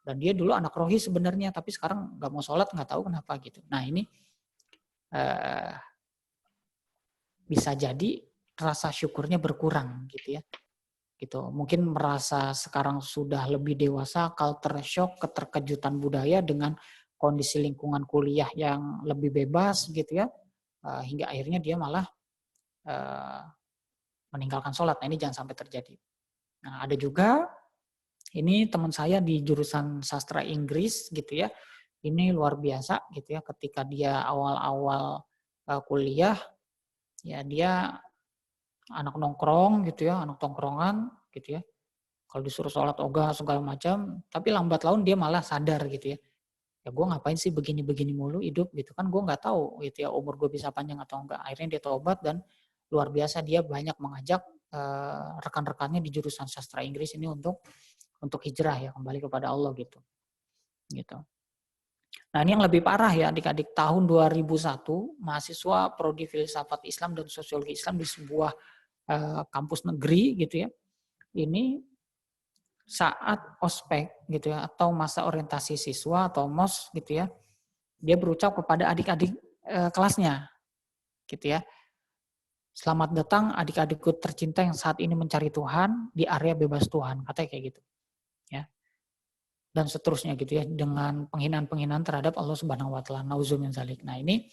Dan dia dulu anak rohi sebenarnya, tapi sekarang nggak mau sholat, nggak tahu kenapa gitu. Nah ini bisa jadi rasa syukurnya berkurang gitu ya. Gitu. Mungkin merasa sekarang sudah lebih dewasa, culture shock, keterkejutan budaya dengan kondisi lingkungan kuliah yang lebih bebas gitu ya, hingga akhirnya dia malah meninggalkan sholat. Nah ini jangan sampai terjadi. Nah ada juga, ini teman saya di jurusan sastra Inggris gitu ya, ini luar biasa gitu ya, ketika dia awal-awal kuliah, ya dia anak nongkrong gitu ya, anak tongkrongan gitu ya. Kalau disuruh sholat ogah segala macam, tapi lambat laun dia malah sadar gitu ya. Ya gue ngapain sih begini-begini mulu hidup gitu kan, gue nggak tahu gitu ya umur gue bisa panjang atau enggak. Akhirnya dia tobat dan luar biasa dia banyak mengajak rekan-rekannya di jurusan sastra Inggris ini untuk hijrah ya, kembali kepada Allah gitu. Gitu. Nah ini yang lebih parah ya adik-adik, tahun 2001 mahasiswa prodi filsafat Islam dan sosiologi Islam di sebuah kampus negeri gitu ya, ini saat ospek gitu ya, atau masa orientasi siswa atau MOS gitu ya, dia berucap kepada adik-adik kelasnya gitu ya, selamat datang adik-adikku tercinta yang saat ini mencari Tuhan di area bebas Tuhan, katanya kayak gitu ya. Dan seterusnya gitu ya, dengan penghinaan-penghinaan terhadap Allah Subhanahu wa taala. Nauzumin zalik. Nah, ini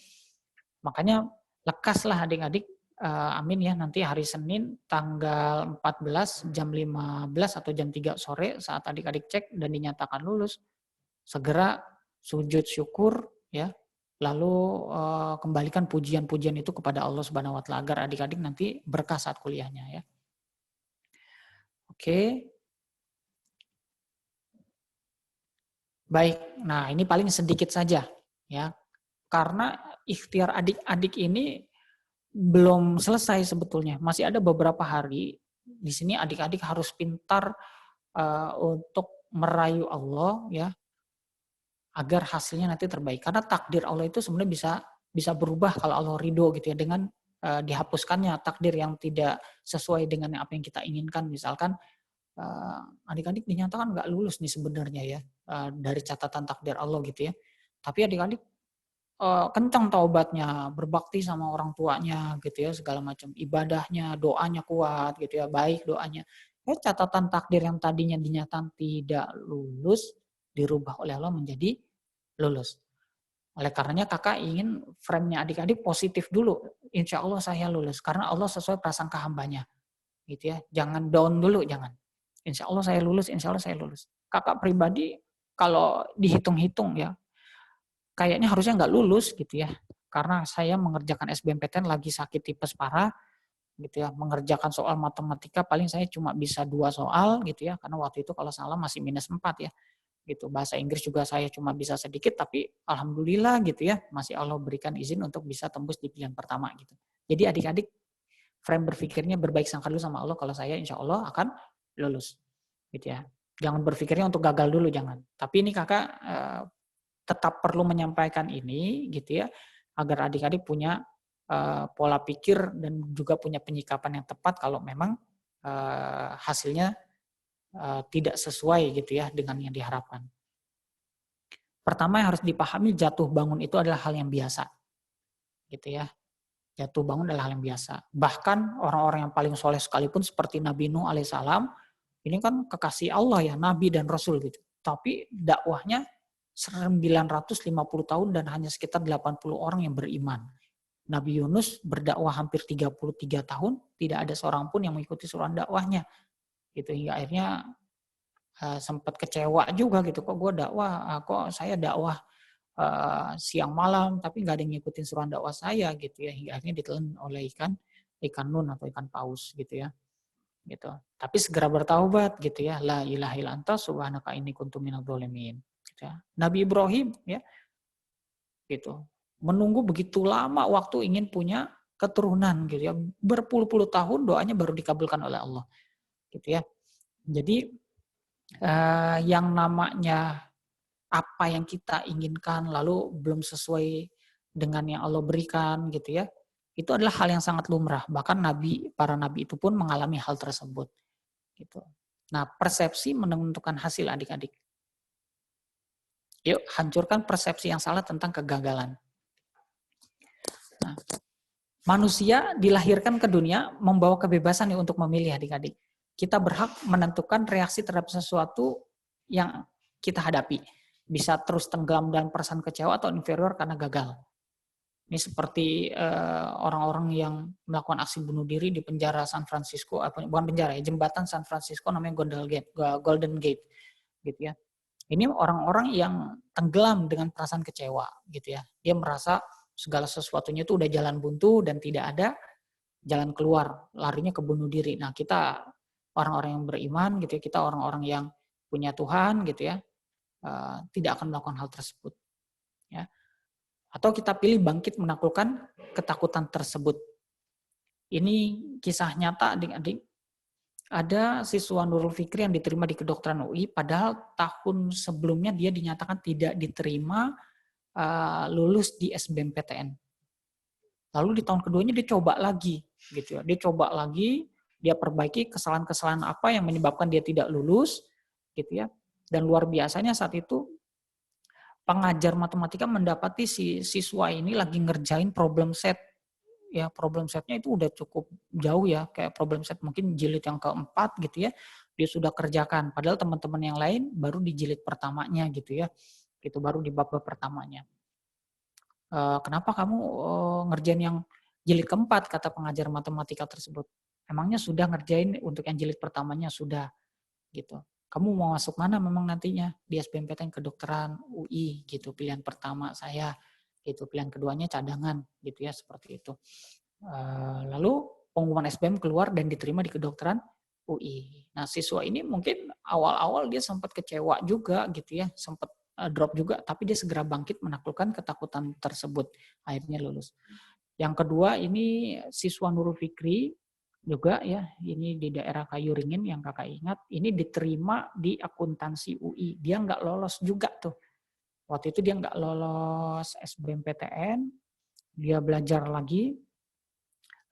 makanya lekaslah adik-adik, amin ya, nanti hari Senin tanggal 14 jam 15 atau jam 3 sore saat adik-adik cek dan dinyatakan lulus, segera sujud syukur ya. Lalu kembalikan pujian-pujian itu kepada Allah Subhanahu wa taala agar adik-adik nanti berkah saat kuliahnya ya. Oke. Baik, nah ini paling sedikit saja ya, karena ikhtiar adik-adik ini belum selesai sebetulnya, masih ada beberapa hari di sini adik-adik harus pintar untuk merayu Allah ya, agar hasilnya nanti terbaik. Karena takdir Allah itu sebenarnya bisa berubah kalau Allah ridho gitu ya, dengan dihapuskannya takdir yang tidak sesuai dengan apa yang kita inginkan, misalkan adik-adik dinyatakan nggak lulus nih sebenarnya ya, dari catatan takdir Allah gitu ya. Tapi adik-adik kencang taubatnya, berbakti sama orang tuanya gitu ya, segala macam ibadahnya, doanya kuat gitu ya, baik doanya. Catatan takdir yang tadinya dinyatakan tidak lulus dirubah oleh Allah menjadi lulus. Oleh karenanya kakak ingin frame-nya adik-adik positif dulu. Insya Allah saya lulus karena Allah sesuai prasangka hambanya gitu ya. Jangan down dulu, jangan. Insya Allah saya lulus, insya Allah saya lulus. Kakak pribadi kalau dihitung-hitung ya, kayaknya harusnya nggak lulus gitu ya. Karena saya mengerjakan SBMPTN lagi sakit tipes parah gitu ya. Mengerjakan soal matematika paling saya cuma bisa 2 soal gitu ya. Karena waktu itu kalau salah masih -4 ya. Gitu. Bahasa Inggris juga saya cuma bisa sedikit, tapi alhamdulillah gitu ya, masih Allah berikan izin untuk bisa tembus di pilihan pertama gitu. Jadi adik-adik frame berpikirnya berbaik sangka dulu sama Allah, kalau saya insya Allah akan lulus gitu ya. Jangan berpikirnya untuk gagal dulu, jangan. Tapi ini kakak tetap perlu menyampaikan ini gitu ya, agar adik-adik punya pola pikir dan juga punya penyikapan yang tepat kalau memang hasilnya tidak sesuai gitu ya dengan yang diharapkan. Pertama yang harus dipahami, jatuh bangun itu adalah hal yang biasa gitu ya. Jatuh bangun adalah hal yang biasa. Bahkan orang-orang yang paling soleh sekalipun seperti Nabi Nuh alaihissalam, ini kan kekasih Allah ya, Nabi dan Rasul gitu. Tapi dakwahnya 950 tahun dan hanya sekitar 80 orang yang beriman. Nabi Yunus berdakwah hampir 33 tahun, tidak ada seorang pun yang mengikuti suruhan dakwahnya. Gitu, hingga akhirnya sempat kecewa juga gitu, kok gue dakwah, kok saya dakwah siang malam tapi nggak ada yang ngikutin suruhan dakwah saya gitu ya, hingga akhirnya ditelan oleh ikan nun atau ikan paus gitu ya. Gitu. Tapi segera bertaubat gitu ya, la ilaha illa anta subhanaka inni kuntu minadz dzalimin gitu ya. Nabi Ibrahim ya gitu, menunggu begitu lama waktu ingin punya keturunan gitu ya, berpuluh-puluh tahun doanya baru dikabulkan oleh Allah gitu ya. Jadi yang namanya apa yang kita inginkan lalu belum sesuai dengan yang Allah berikan gitu ya, Itu adalah hal yang sangat lumrah. Bahkan para nabi itu pun mengalami hal tersebut. Gitu. Nah, persepsi menentukan hasil adik-adik. Yuk, hancurkan persepsi yang salah tentang kegagalan. Nah, manusia dilahirkan ke dunia membawa kebebasan untuk memilih adik-adik. Kita berhak menentukan reaksi terhadap sesuatu yang kita hadapi. Bisa terus tenggelam dalam perasaan kecewa atau inferior karena gagal. Ini seperti orang-orang yang melakukan aksi bunuh diri di penjara San Francisco, bukan penjara ya, jembatan San Francisco namanya Golden Gate, gitu ya. Ini orang-orang yang tenggelam dengan perasaan kecewa, gitu ya. Dia merasa segala sesuatunya itu udah jalan buntu dan tidak ada jalan keluar, larinya ke bunuh diri. Nah, kita orang-orang yang beriman, gitu ya, kita orang-orang yang punya Tuhan, gitu ya, tidak akan melakukan hal tersebut. Ya. Atau kita pilih bangkit menaklukkan ketakutan tersebut. Ini kisah nyata adik-adik. Ada siswa Nurul Fikri yang diterima di kedokteran UI, padahal tahun sebelumnya dia dinyatakan tidak diterima lulus di SBMPTN. Lalu di tahun keduanya dia coba lagi, gitu ya. Dia coba lagi, dia perbaiki kesalahan-kesalahan apa yang menyebabkan dia tidak lulus, gitu ya. Dan luar biasanya saat itu pengajar matematika mendapati si siswa ini lagi ngerjain problem set. Ya, problem setnya itu udah cukup jauh ya, kayak problem set mungkin jilid yang keempat gitu ya, dia sudah kerjakan. Padahal teman-teman yang lain baru di jilid pertamanya gitu ya, gitu baru di bab pertamanya. Kenapa kamu ngerjain yang jilid keempat, kata pengajar matematika tersebut. Emangnya sudah ngerjain untuk yang jilid pertamanya? Sudah, gitu. Kamu mau masuk mana memang nantinya? Di SBMPTN kedokteran UI gitu, pilihan pertama saya. Gitu, pilihan keduanya cadangan gitu ya, seperti itu. Lalu pengumuman SBM keluar dan diterima di kedokteran UI. Nah, siswa ini mungkin awal-awal dia sempat kecewa juga gitu ya, sempat drop juga, tapi dia segera bangkit menaklukkan ketakutan tersebut, akhirnya lulus. Yang kedua ini siswa Nurul Fikri juga ya, ini di daerah Kayu Ringin yang kakak ingat, ini diterima di akuntansi UI, dia nggak lolos juga tuh. Waktu itu dia nggak lolos SBMPTN, dia belajar lagi,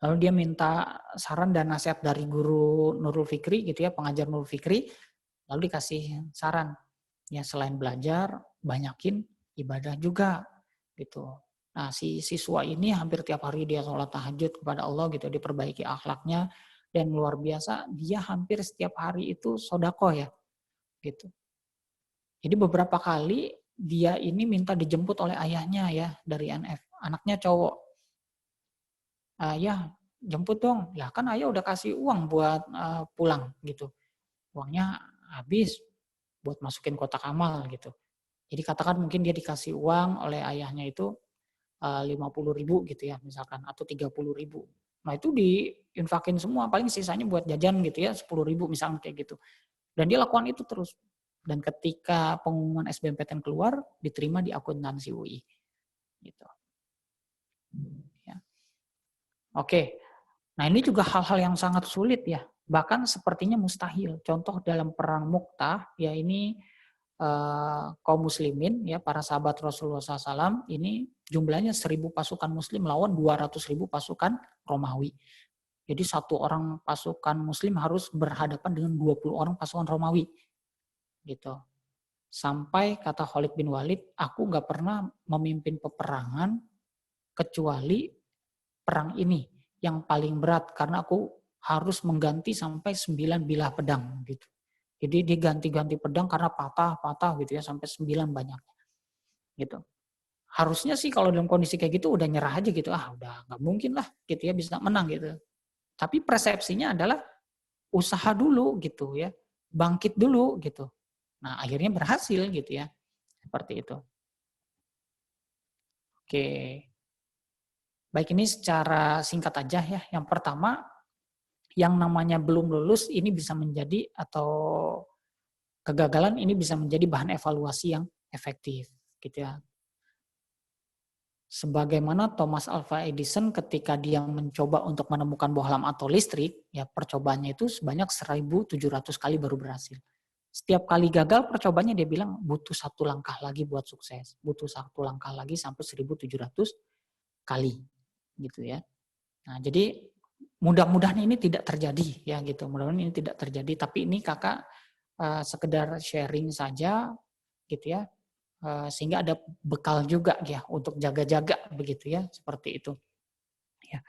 lalu dia minta saran dan nasihat dari guru Nurul Fikri gitu ya, pengajar Nurul Fikri, lalu dikasih saran, ya selain belajar, banyakin ibadah juga gitu. Nah, si siswa ini hampir tiap hari dia sholat tahajud kepada Allah gitu, diperbaiki akhlaknya, dan luar biasa dia hampir setiap hari itu sodako ya, gitu. Jadi beberapa kali dia ini minta dijemput oleh ayahnya ya dari NF. Anaknya cowok. Ya jemput dong. Lah kan ayah udah kasih uang buat pulang gitu. Uangnya habis buat masukin kotak amal gitu. Jadi katakan mungkin dia dikasih uang oleh ayahnya itu 50.000 gitu ya misalkan. Atau 30.000. Nah itu diinfakin semua. Paling sisanya buat jajan gitu ya 10.000 misalnya kayak gitu. Dan dia lakukan itu terus. Dan ketika pengumuman SBMPTN keluar, diterima di akuntansi UI. Gitu. Ya. Oke, nah ini juga hal-hal yang sangat sulit ya, bahkan sepertinya mustahil. Contoh dalam perang Mu'tah, ya ini kaum muslimin, ya para sahabat Rasulullah SAW, ini jumlahnya 1.000 pasukan muslim lawan 200.000 pasukan Romawi. Jadi satu orang pasukan muslim harus berhadapan dengan 20 orang pasukan Romawi. Gitu. Sampai kata Khalid bin Walid, aku nggak pernah memimpin peperangan kecuali perang ini yang paling berat karena aku harus mengganti sampai 9 bilah pedang gitu. Jadi diganti-ganti pedang karena patah-patah gitu ya sampai 9 banyak. Gitu. Harusnya sih kalau dalam kondisi kayak gitu udah nyerah aja gitu, udah nggak mungkin lah gitu ya bisa menang gitu. Tapi persepsinya adalah usaha dulu gitu ya, bangkit dulu gitu. Nah, akhirnya berhasil gitu ya. Seperti itu. Oke. Baik, ini secara singkat aja ya. Yang pertama, yang namanya belum lulus ini bisa menjadi atau kegagalan ini bisa menjadi bahan evaluasi yang efektif gitu ya. Sebagaimana Thomas Alva Edison ketika dia mencoba untuk menemukan bohlam atau listrik, ya percobaannya itu sebanyak 1.700 kali baru berhasil. Setiap kali gagal percobanya dia bilang butuh 1 langkah lagi buat sukses. Butuh 1 langkah lagi sampai 1.700 kali. Gitu ya. Nah, jadi mudah-mudahan ini tidak terjadi ya gitu. Mudah-mudahan ini tidak terjadi. Tapi ini kakak sekedar sharing saja gitu ya, sehingga ada bekal juga ya untuk jaga-jaga begitu ya, seperti itu. Ya.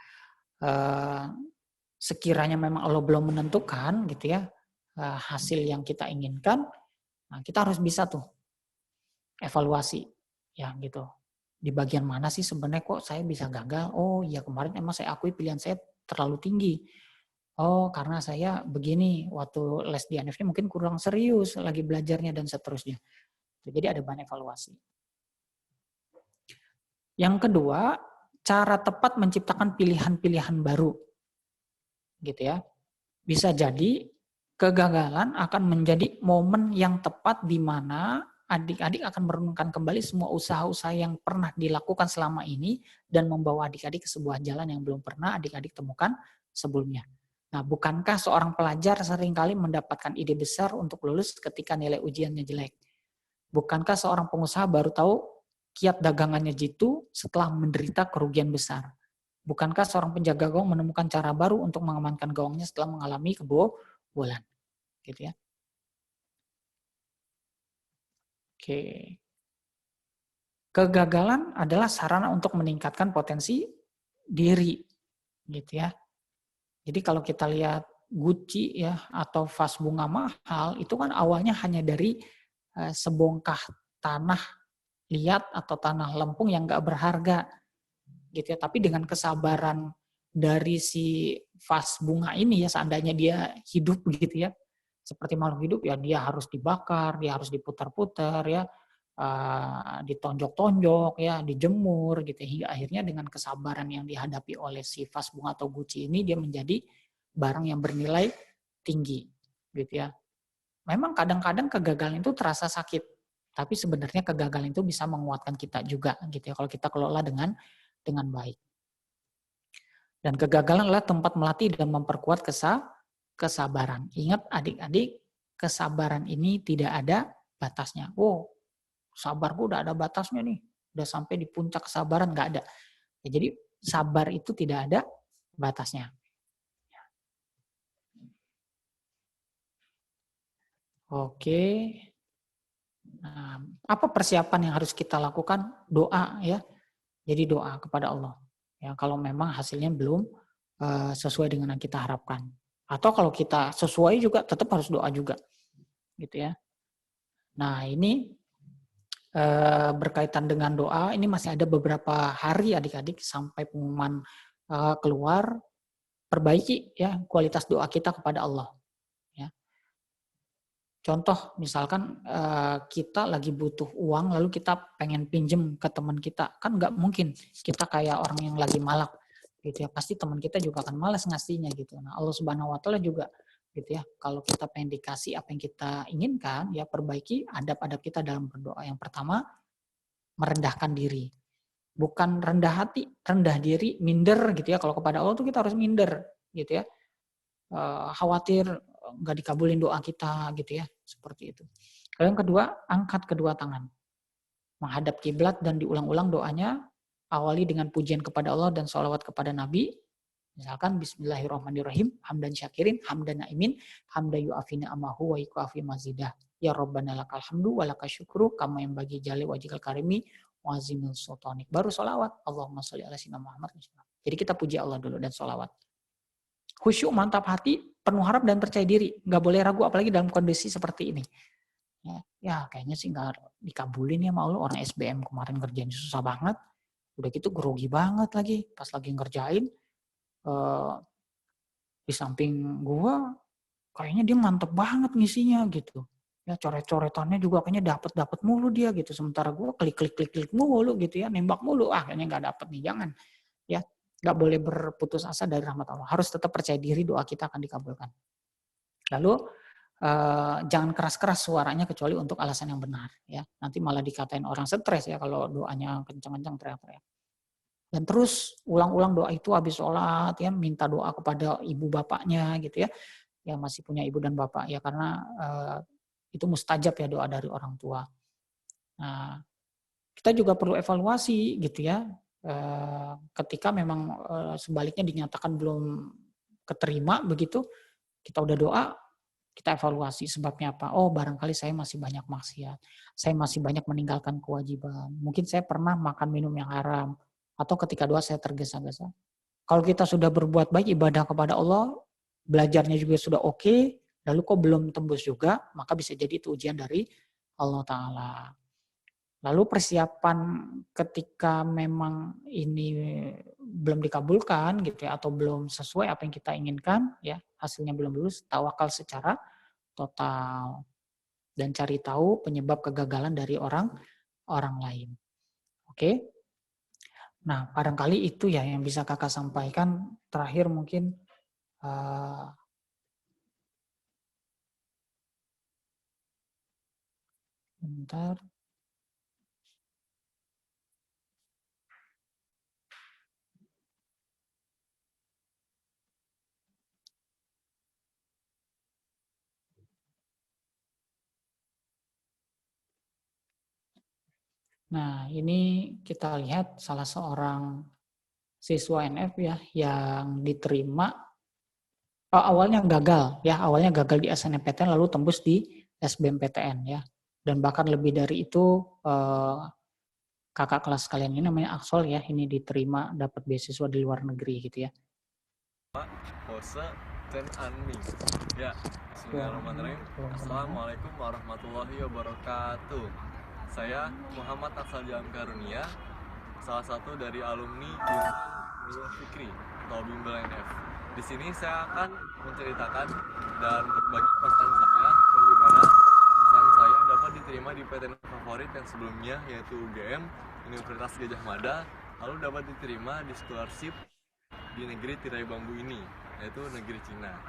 Sekiranya memang Allah belum menentukan gitu ya hasil yang kita inginkan, nah kita harus bisa tuh evaluasi ya gitu. Di bagian mana sih sebenarnya kok saya bisa gagal? Oh iya kemarin emang saya akui pilihan saya terlalu tinggi. Oh karena saya begini waktu les di ANF mungkin kurang serius lagi belajarnya dan seterusnya. Jadi ada bahan evaluasi. Yang kedua, cara tepat menciptakan pilihan-pilihan baru. Gitu ya. Bisa jadi kegagalan akan menjadi momen yang tepat di mana adik-adik akan merenungkan kembali semua usaha-usaha yang pernah dilakukan selama ini dan membawa adik-adik ke sebuah jalan yang belum pernah adik-adik temukan sebelumnya. Nah, bukankah seorang pelajar seringkali mendapatkan ide besar untuk lulus ketika nilai ujiannya jelek? Bukankah seorang pengusaha baru tahu kiat dagangannya jitu setelah menderita kerugian besar? Bukankah seorang penjaga gawang menemukan cara baru untuk mengamankan gawangnya setelah mengalami kebobolan? Gitu ya. Oke. Kegagalan adalah sarana untuk meningkatkan potensi diri, gitu ya. Jadi kalau kita lihat Gucci ya atau vas bunga mahal itu kan awalnya hanya dari sebongkah tanah liat atau tanah lempung yang nggak berharga, gitu ya. Tapi dengan kesabaran dari si vas bunga ini ya, seandainya dia hidup begitu ya, seperti makhluk hidup ya, dia harus dibakar, dia harus diputar-putar ya, ditonjok-tonjok ya, dijemur gitu, hingga akhirnya dengan kesabaran yang dihadapi oleh si vas bunga atau Gucci ini dia menjadi barang yang bernilai tinggi gitu ya. Memang kadang-kadang kegagalan itu terasa sakit, tapi sebenarnya kegagalan itu bisa menguatkan kita juga gitu ya kalau kita kelola dengan baik. Dan kegagalan adalah tempat melatih dan memperkuat kesabaran. Ingat adik-adik, kesabaran ini tidak ada batasnya. Oh, sabarku udah ada batasnya nih. Udah sampai di puncak kesabaran, nggak ada. Ya, jadi sabar itu tidak ada batasnya. Oke. Nah, apa persiapan yang harus kita lakukan? Doa ya. Jadi doa kepada Allah. Ya, kalau memang hasilnya belum sesuai dengan yang kita harapkan. Atau kalau kita sesuai juga tetap harus doa juga. Gitu ya. Nah, ini berkaitan dengan doa, ini masih ada beberapa hari adik-adik sampai pengumuman keluar, perbaiki ya kualitas doa kita kepada Allah. Ya. Contoh misalkan kita lagi butuh uang lalu kita pengen pinjem ke teman kita, kan nggak mungkin kita kayak orang yang lagi malak gitu ya, pasti teman kita juga akan malas ngasihnya gitu. Nah Allah Subhanahu Wa Taala juga gitu ya, kalau kita pengen dikasih apa yang kita inginkan ya perbaiki adab-adab kita dalam berdoa. Yang pertama merendahkan diri, bukan rendah hati, rendah diri, minder gitu ya. Kalau kepada Allah tuh kita harus minder gitu ya, khawatir nggak dikabulin doa kita gitu ya, seperti itu. Lalu yang kedua, angkat kedua tangan, menghadap kiblat dan diulang-ulang doanya, awali dengan pujian kepada Allah dan sholawat kepada Nabi. Misalkan Bismillahirrahmanirrahim, hamdan syakirin, hamdan naimin, hamdan yu'afina amahu wa yu'afi mazidah. Ya Rabbana lakal hamdu wa lakal syukru kama yang bagi jali wajikal karimi wa azimil sultanik. Baru sholawat, Allahumma sholli ala sayyidina Muhammad. Jadi kita puji Allah dulu dan sholawat. Khusyuk, mantap hati, penuh harap dan percaya diri. Nggak boleh ragu apalagi dalam kondisi seperti ini. Ya kayaknya sih nggak dikabulin ya sama Allah. Orang SBM kemarin kerjain susah banget. Udah gitu grogi banget lagi. Pas lagi ngerjain, di samping gua kayaknya dia mantep banget ngisinya gitu. Ya coret-coretannya juga kayaknya dapat mulu dia gitu. Sementara gua klik mulu gitu ya, nembak mulu. Kayaknya nggak dapet nih, jangan. Ya, nggak boleh berputus asa dari rahmat Allah. Harus tetap percaya diri, doa kita akan dikabulkan. Lalu jangan keras-keras suaranya kecuali untuk alasan yang benar. Ya, nanti malah dikatain orang stres ya kalau doanya kencang-kencang teriak-teriak. Dan terus ulang-ulang doa itu habis sholat ya, minta doa kepada ibu bapaknya gitu ya, yang masih punya ibu dan bapak ya, karena itu mustajab ya doa dari orang tua. Nah, kita juga perlu evaluasi gitu ya. ketika memang sebaliknya dinyatakan belum keterima begitu, kita udah doa, kita evaluasi sebabnya apa. Oh, barangkali saya masih banyak maksiat, saya masih banyak meninggalkan kewajiban, mungkin saya pernah makan minum yang haram, atau ketika doa saya tergesa-gesa. Kalau kita sudah berbuat baik ibadah kepada Allah, belajarnya juga sudah oke, lalu kok belum tembus juga, maka bisa jadi itu ujian dari Allah Ta'ala. Lalu persiapan ketika memang ini belum dikabulkan gitu ya, atau belum sesuai apa yang kita inginkan ya, hasilnya belum lulus, tawakal secara total dan cari tahu penyebab kegagalan dari orang lain. Oke? Nah, barangkali itu ya yang bisa Kakak sampaikan. Terakhir mungkin bentar. Nah, ini kita lihat salah seorang siswa NF ya yang diterima awalnya gagal di SNMPTN lalu tembus di SBMPTN ya. Dan bahkan lebih dari itu kakak kelas kalian ini namanya Aksol ya, ini diterima dapat beasiswa di luar negeri gitu ya. Pose dan Anmi. Ya, bismillahirrahmanirrahim. Assalamualaikum warahmatullahi wabarakatuh. Saya Muhammad Aksal Jalan Karunia, salah satu dari alumni Nurul Fikri atau Bimbel NF. Di sini saya akan menceritakan dan berbagi pesan saya bagaimana pesan saya dapat diterima di PTN favorit yang sebelumnya yaitu UGM Universitas Gadjah Mada, lalu dapat diterima di scholarship di negeri tirai bambu ini, yaitu negeri Cina.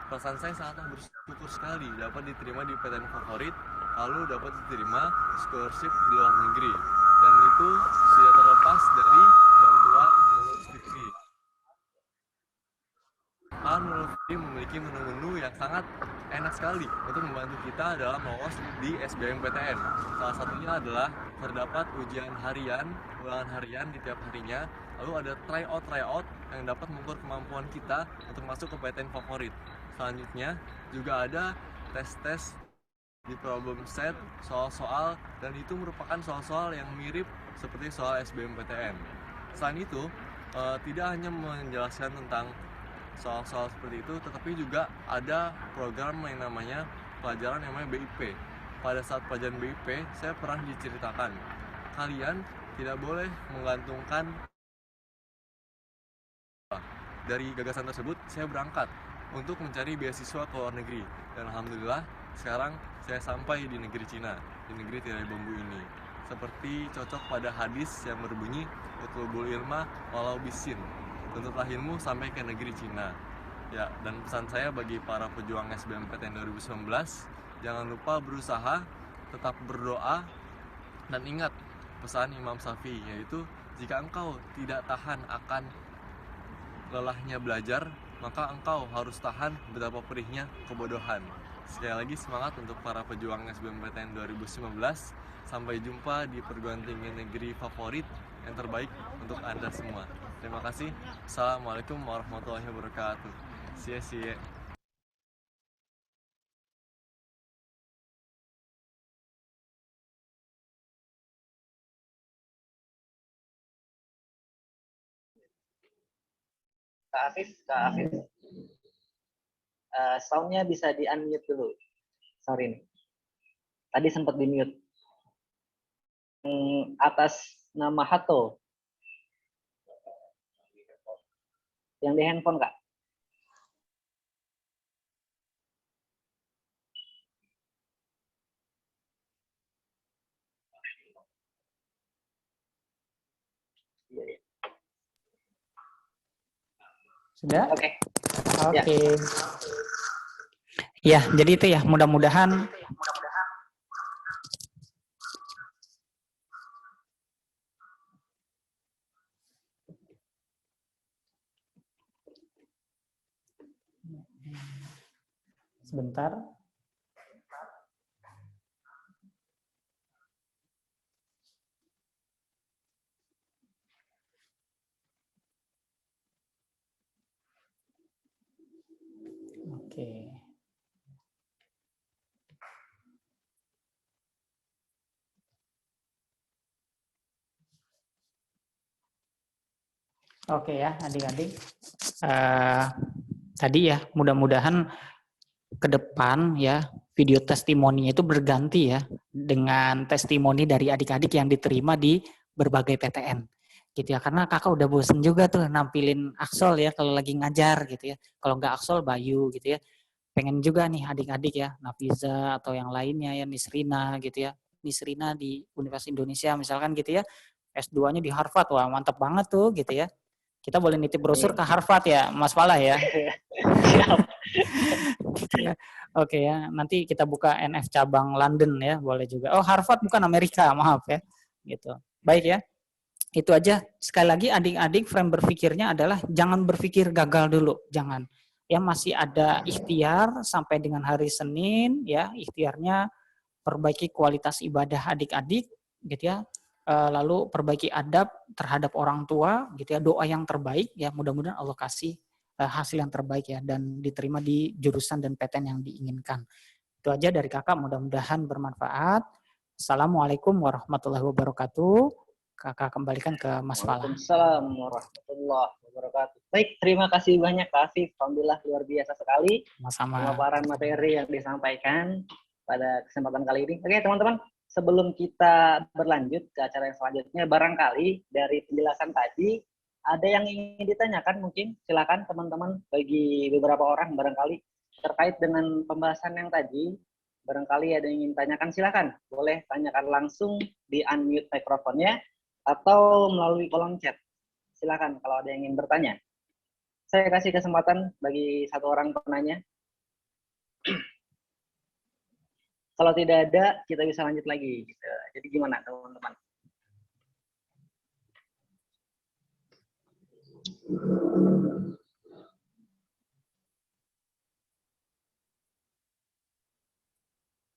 Perasaan saya sangat bersyukur sekali dapat diterima di PTN favorit, lalu dapat diterima scholarship di luar negeri. Dan itu tidak terlepas dari bantuan Nurul Fikri. Nurul Fikri memiliki menu-menu yang sangat enak sekali untuk membantu kita dalam lolos di SBMPTN. Salah satunya adalah terdapat ujian harian, ulangan harian di tiap harinya, lalu ada tryout yang dapat mengukur kemampuan kita untuk masuk ke PTN favorit. Selanjutnya juga ada tes-tes di problem set, soal-soal, dan itu merupakan soal-soal yang mirip seperti soal SBMPTN. Selain itu, tidak hanya menjelaskan tentang soal-soal seperti itu, tetapi juga ada program yang namanya pelajaran yang namanya BIP. Pada saat pelajaran BIP, saya pernah diceritakan, kalian tidak boleh menggantungkan. Dari gagasan tersebut, saya berangkat untuk mencari beasiswa ke luar negeri. Dan alhamdulillah, sekarang saya sampai di negeri Cina, di negeri tirai bambu ini. Seperti cocok pada hadis yang berbunyi, utlubul ilma walau bisin. Tuntutlah ilmu sampai ke negeri Cina. Ya, dan pesan saya bagi para pejuang SBMPTN 2019, jangan lupa berusaha, tetap berdoa, dan ingat pesan Imam Syafi'i, yaitu jika engkau tidak tahan akan lelahnya belajar, maka engkau harus tahan betapa perihnya kebodohan. Sekali lagi semangat untuk para pejuang SBMPTN 2019. Sampai jumpa di perguruan tinggi negeri favorit yang terbaik untuk Anda semua. Terima kasih. Assalamualaikum warahmatullahi wabarakatuh. See you. Kak Afif. Soundnya bisa di-unmute dulu. Sorry nih. Tadi sempat di-mute. Atas nama Hato. Yang di handphone, Kak. Sudah? Oke. Oke. Ya, jadi itu ya, mudah-mudahan sebentar. Oke. Oke ya, adik-adik. Tadi ya, mudah-mudahan ke depan ya video testimoninya itu berganti ya dengan testimoni dari adik-adik yang diterima di berbagai PTN gitu ya, karena kakak udah bosen juga tuh nampilin Aksol ya kalau lagi ngajar gitu ya, kalau nggak Aksol Bayu gitu ya, pengen juga nih adik-adik ya Nafiza atau yang lainnya ya, Nisrina gitu ya, Nisrina di Universitas Indonesia misalkan gitu ya, S2-nya di Harvard, wah mantep banget tuh gitu ya. Kita boleh nitip brosur ke Harvard ya, Mas Falah ya. Siap. Gitu ya. Oke ya, nanti kita buka NF cabang London ya, boleh juga. Oh, Harvard bukan Amerika, maaf ya. Gitu. Baik ya. Itu aja. Sekali lagi adik-adik frame berpikirnya adalah jangan berpikir gagal dulu, jangan. Ya masih ada ikhtiar sampai dengan hari Senin ya, ikhtiarnya perbaiki kualitas ibadah adik-adik gitu ya. Lalu perbaiki adab terhadap orang tua gitu ya, doa yang terbaik ya, mudah-mudahan Allah kasih hasil yang terbaik ya dan diterima di jurusan dan PTN yang diinginkan. Itu aja dari kakak, mudah-mudahan bermanfaat. Assalamualaikum warahmatullahi wabarakatuh. Kakak kembalikan ke Mas Falah. Waalaikumsalam warahmatullahi wabarakatuh. Baik, terima kasih banyak Kak Afif. Alhamdulillah luar biasa sekali Sama-sama. pemaparan materi yang disampaikan pada kesempatan kali ini. Oke teman-teman, sebelum kita berlanjut ke acara yang selanjutnya, barangkali dari penjelasan tadi ada yang ingin ditanyakan, mungkin silakan teman-teman, bagi beberapa orang barangkali terkait dengan pembahasan yang tadi, barangkali ada yang ingin tanyakan, silakan boleh tanyakan langsung di unmute mikrofonnya atau melalui kolom chat. Silakan kalau ada yang ingin bertanya. Saya kasih kesempatan bagi satu orang penanya. Kalau tidak ada, kita bisa lanjut lagi. Gitu. Jadi gimana teman-teman?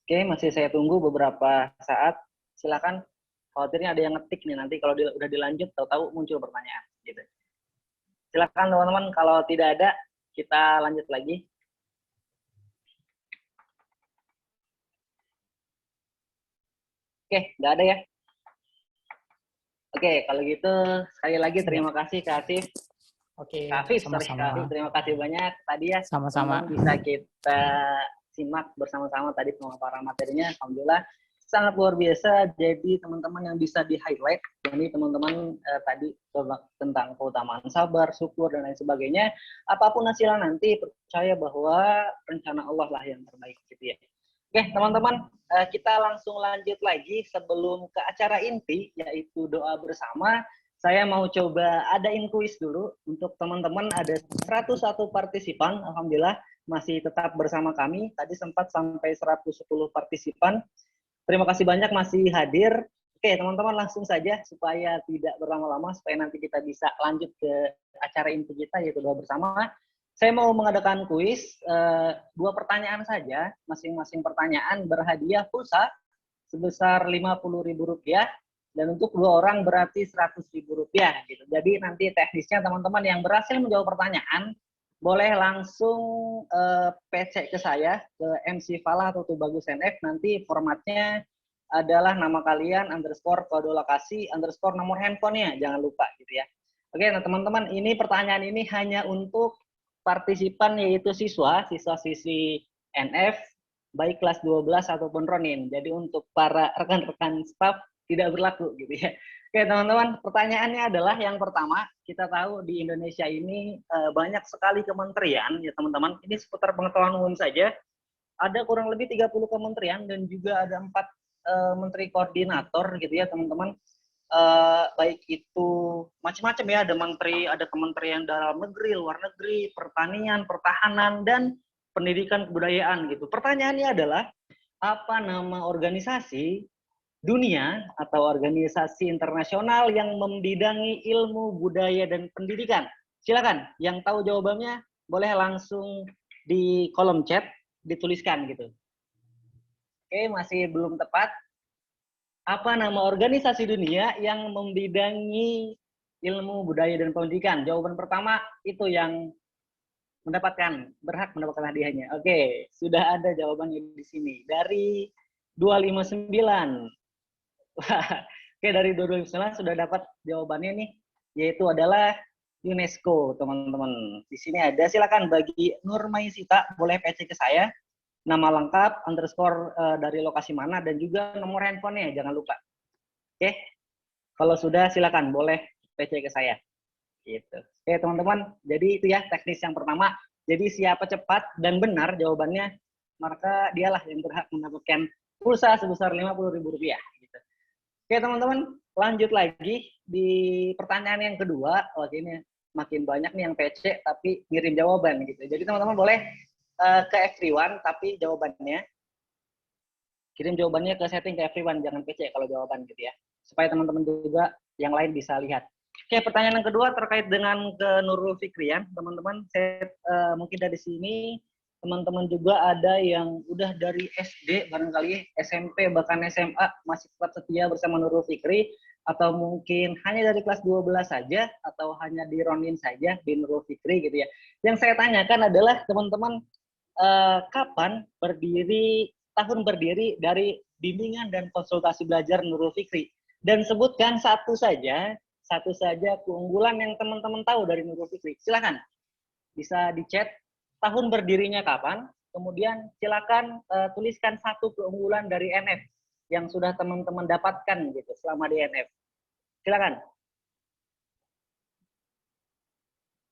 Oke, masih saya tunggu beberapa saat. Silakan. Khawatirnya ada yang ngetik nih, nanti kalau udah dilanjut, tahu-tahu muncul pertanyaan. Gitu. Silakan teman-teman, kalau tidak ada, kita lanjut lagi. Oke, nggak ada ya? Oke, kalau gitu sekali lagi terima kasih Kak Afif. Oke, Kak Afif, sama-sama. terima kasih banyak. Tadi ya, Sama-sama. bisa kita simak bersama-sama tadi pemaparan materinya. Alhamdulillah sangat luar biasa. Jadi teman-teman yang bisa di-highlight, jadi teman-teman tadi tentang keutamaan sabar, syukur, dan lain sebagainya. Apapun hasilnya nanti, percaya bahwa rencana Allah lah yang terbaik gitu ya. Oke, teman-teman, kita langsung lanjut lagi sebelum ke acara inti, yaitu doa bersama. Saya mau coba adain kuis dulu untuk teman-teman. Ada 101 partisipan, alhamdulillah masih tetap bersama kami. Tadi sempat sampai 110 partisipan. Terima kasih banyak masih hadir. Oke, teman-teman langsung saja supaya tidak berlama-lama, supaya nanti kita bisa lanjut ke acara inti kita, yaitu doa bersama. Saya mau mengadakan kuis, 2 pertanyaan saja, masing-masing pertanyaan berhadiah pulsa sebesar Rp50.000, dan untuk 2 orang berarti Rp100.000 gitu. Jadi nanti teknisnya teman-teman yang berhasil menjawab pertanyaan, boleh langsung PC ke saya, ke MC Falah atau Tubagus NF, nanti formatnya adalah nama kalian, underscore kode lokasi, underscore nomor handphonenya, jangan lupa gitu ya. Oke, nah teman-teman, ini pertanyaan ini hanya untuk partisipan, yaitu siswa-siswi NF, baik kelas 12 ataupun Ronin. Jadi untuk para rekan-rekan staff tidak berlaku gitu ya. Oke teman-teman, pertanyaannya adalah yang pertama, kita tahu di Indonesia ini banyak sekali kementerian ya teman-teman. Ini seputar pengetahuan umum saja. Ada kurang lebih 30 kementerian dan juga ada 4 menteri koordinator gitu ya teman-teman. Baik itu macam-macam ya, ada kementerian dalam negeri, luar negeri, pertanian, pertahanan, dan pendidikan kebudayaan gitu. Pertanyaannya adalah, apa nama organisasi dunia atau organisasi internasional yang membidangi ilmu, budaya, dan pendidikan? Silakan, yang tahu jawabannya boleh langsung di kolom chat dituliskan gitu. Oke, masih belum tepat. Apa nama organisasi dunia yang membidangi ilmu, budaya, dan pendidikan? Jawaban pertama itu yang berhak mendapatkan hadiahnya. Oke, sudah ada jawabannya di sini. Dari 259. Oke, dari 259 sudah dapat jawabannya nih, yaitu adalah UNESCO, teman-teman. Di sini ada, silakan bagi Nur Maisita, boleh PC ke saya, nama lengkap, underscore dari lokasi mana, dan juga nomor handphonenya, jangan lupa. Oke, kalau sudah silakan, boleh PC ke saya. Gitu. Oke, teman-teman, jadi itu ya teknis yang pertama. Jadi siapa cepat dan benar jawabannya, maka dialah yang berhak mendapatkan pulsa sebesar Rp50.000. Gitu. Oke, teman-teman, lanjut lagi di pertanyaan yang kedua. Oh, ini makin banyak nih yang PC tapi ngirim jawaban gitu. Jadi teman-teman boleh ke everyone tapi jawabannya kirim jawabannya ke setting ke everyone, jangan PC kalau jawaban gitu ya. Supaya teman-teman juga yang lain bisa lihat. Oke, pertanyaan yang kedua terkait dengan ke Nurul Fikrian, teman-teman. Saya mungkin dari sini teman-teman juga ada yang udah dari SD barangkali, SMP bahkan SMA masih tetap setia bersama Nurul Fikri, atau mungkin hanya dari kelas 12 saja atau hanya di Ronin saja di Nurul Fikri gitu ya. Yang saya tanyakan adalah teman-teman kapan tahun berdiri dari bimbingan dan konsultasi belajar Nurul Fikri, dan sebutkan satu saja keunggulan yang teman-teman tahu dari Nurul Fikri. Silakan bisa di chat tahun berdirinya kapan, kemudian silakan tuliskan satu keunggulan dari NF yang sudah teman-teman dapatkan gitu selama di NF. Silakan.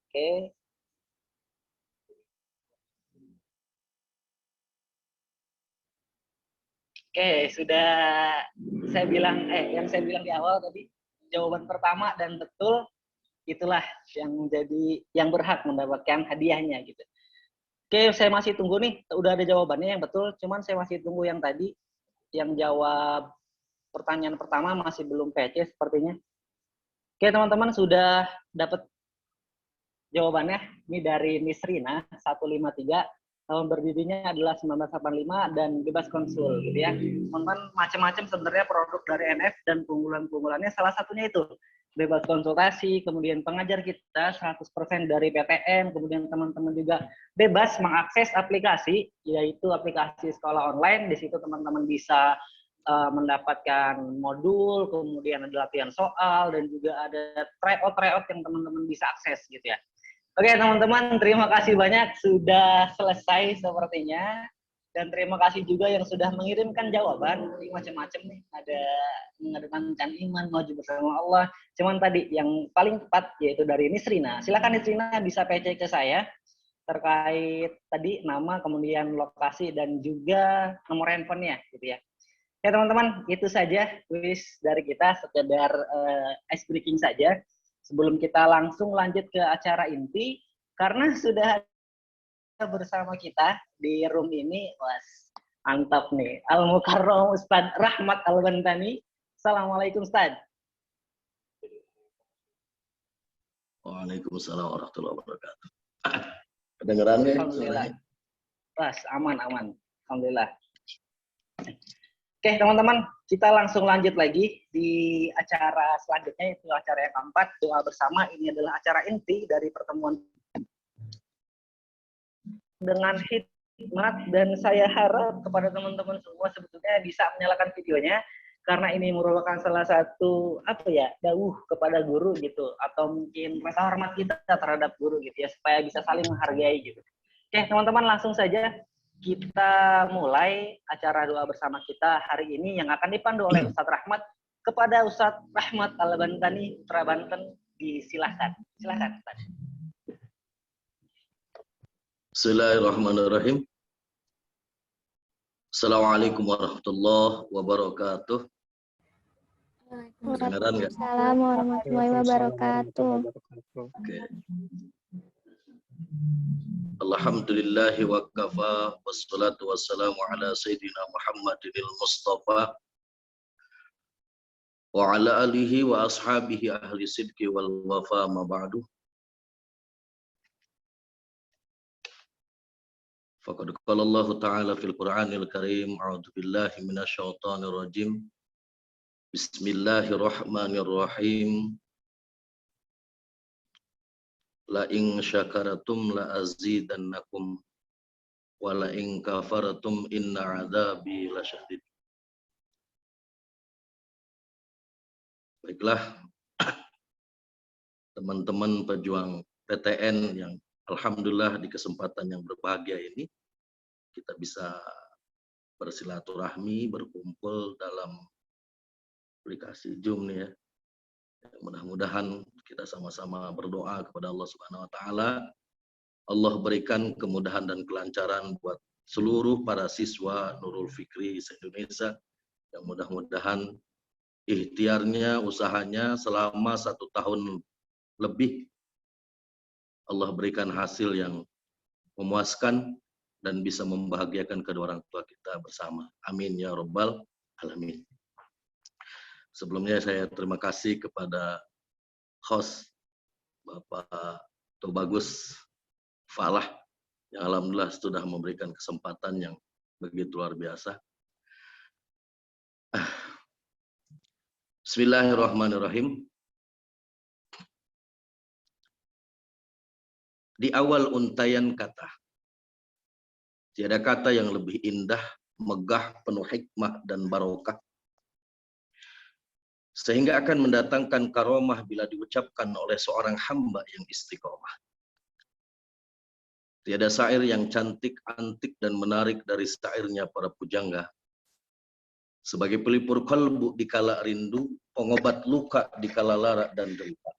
Oke. Oke, sudah yang saya bilang di awal tadi, jawaban pertama dan betul, itulah yang berhak mendapatkan hadiahnya gitu. Oke, saya masih tunggu nih, udah ada jawabannya yang betul, cuman saya masih tunggu yang tadi, yang jawab pertanyaan pertama masih belum PC sepertinya. Oke, teman-teman sudah dapat jawabannya, ini dari Miss Rina, 153, tahun berdirinya adalah 1985 dan bebas konsul gitu ya. Teman-teman, macam-macam sebenarnya produk dari NF dan keunggulan-keunggulannya, salah satunya itu bebas konsultasi, kemudian pengajar kita 100% dari PTN, kemudian teman-teman juga bebas mengakses aplikasi, yaitu aplikasi sekolah online. Di situ teman-teman bisa mendapatkan modul, kemudian ada latihan soal, dan juga ada tryout yang teman-teman bisa akses gitu ya. Oke teman-teman, terima kasih banyak sudah selesai sepertinya. Dan terima kasih juga yang sudah mengirimkan jawaban. Ini macam-macam nih, ada mengedepankan iman, maju bersama Allah. Cuman tadi yang paling tepat yaitu dari Nisrina. Silakan Nisrina bisa PC ke saya terkait tadi nama, kemudian lokasi, dan juga nomor handphonenya gitu ya. Ya teman-teman, itu saja kuis dari kita, sekedar ice breaking saja. Sebelum kita langsung lanjut ke acara inti, karena sudah bersama kita di room ini, was mantap nih, Al-Mukarram Ustadz Rahmat Al-Bantani. Assalamualaikum Ustadz. Waalaikumsalam warahmatullahi wabarakatuh. Kedengeran nih? Alhamdulillah. Was, aman. Alhamdulillah. Oke teman-teman, kita langsung lanjut lagi di acara selanjutnya, yaitu acara yang keempat, doa bersama. Ini adalah acara inti dari pertemuan dengan hikmat, dan saya harap kepada teman-teman semua sebetulnya bisa menyalakan videonya, karena ini merupakan salah satu dawuh kepada guru gitu, atau mungkin rasa hormat kita terhadap guru gitu ya, supaya bisa saling menghargai gitu. Oke teman-teman, langsung saja kita mulai acara doa bersama kita hari ini yang akan dipandu oleh Ustadz Rahmat kepada Ustadz Rahmat Al-Bantani Trabanten. Disilahkan. Silahkan Ustadz. Bismillahirrahmanirrahim. Assalamualaikum warahmatullahi wabarakatuh. Waalaikumsalam warahmatullahi wabarakatuh. Oke. Alhamdulillahi wa kafa, wassalatu wassalamu ala sayyidina Muhammadinil Mustafa wa ala alihi wa ashabihi ahli sidqi wal wafa ma ba'du. Faqad qala Allah ta'ala fil Qur'anil Karim, a'udzu billahi minasyaitonir rajim. Bismillahirrahmanirrahim. La in syakaratum la azidannakum wa la in kafaratum inna adzabi lasyadid. Baiklah, teman-teman pejuang PTN yang alhamdulillah di kesempatan yang berbahagia ini kita bisa bersilaturahmi, berkumpul dalam aplikasi Zoom nih ya. Mudah-mudahan kita sama-sama berdoa kepada Allah Subhanahu wa taala. Allah berikan kemudahan dan kelancaran buat seluruh para siswa Nurul Fikri se-Indonesia yang mudah-mudahan ikhtiarnya, usahanya selama 1 tahun lebih Allah berikan hasil yang memuaskan dan bisa membahagiakan kedua orang tua kita bersama. Amin ya rabbal alamin. Sebelumnya saya terima kasih kepada host Bapak Tobagus Falah yang alhamdulillah sudah memberikan kesempatan yang begitu luar biasa. Bismillahirrahmanirrahim. Di awal untayan kata, tiada kata yang lebih indah, megah, penuh hikmah dan barokah, sehingga akan mendatangkan karomah bila diucapkan oleh seorang hamba yang istiqomah. Tiada syair yang cantik, antik, dan menarik dari syairnya para pujangga. Sebagai pelipur kalbu di kala rindu, pengobat luka di kala lara dan derita.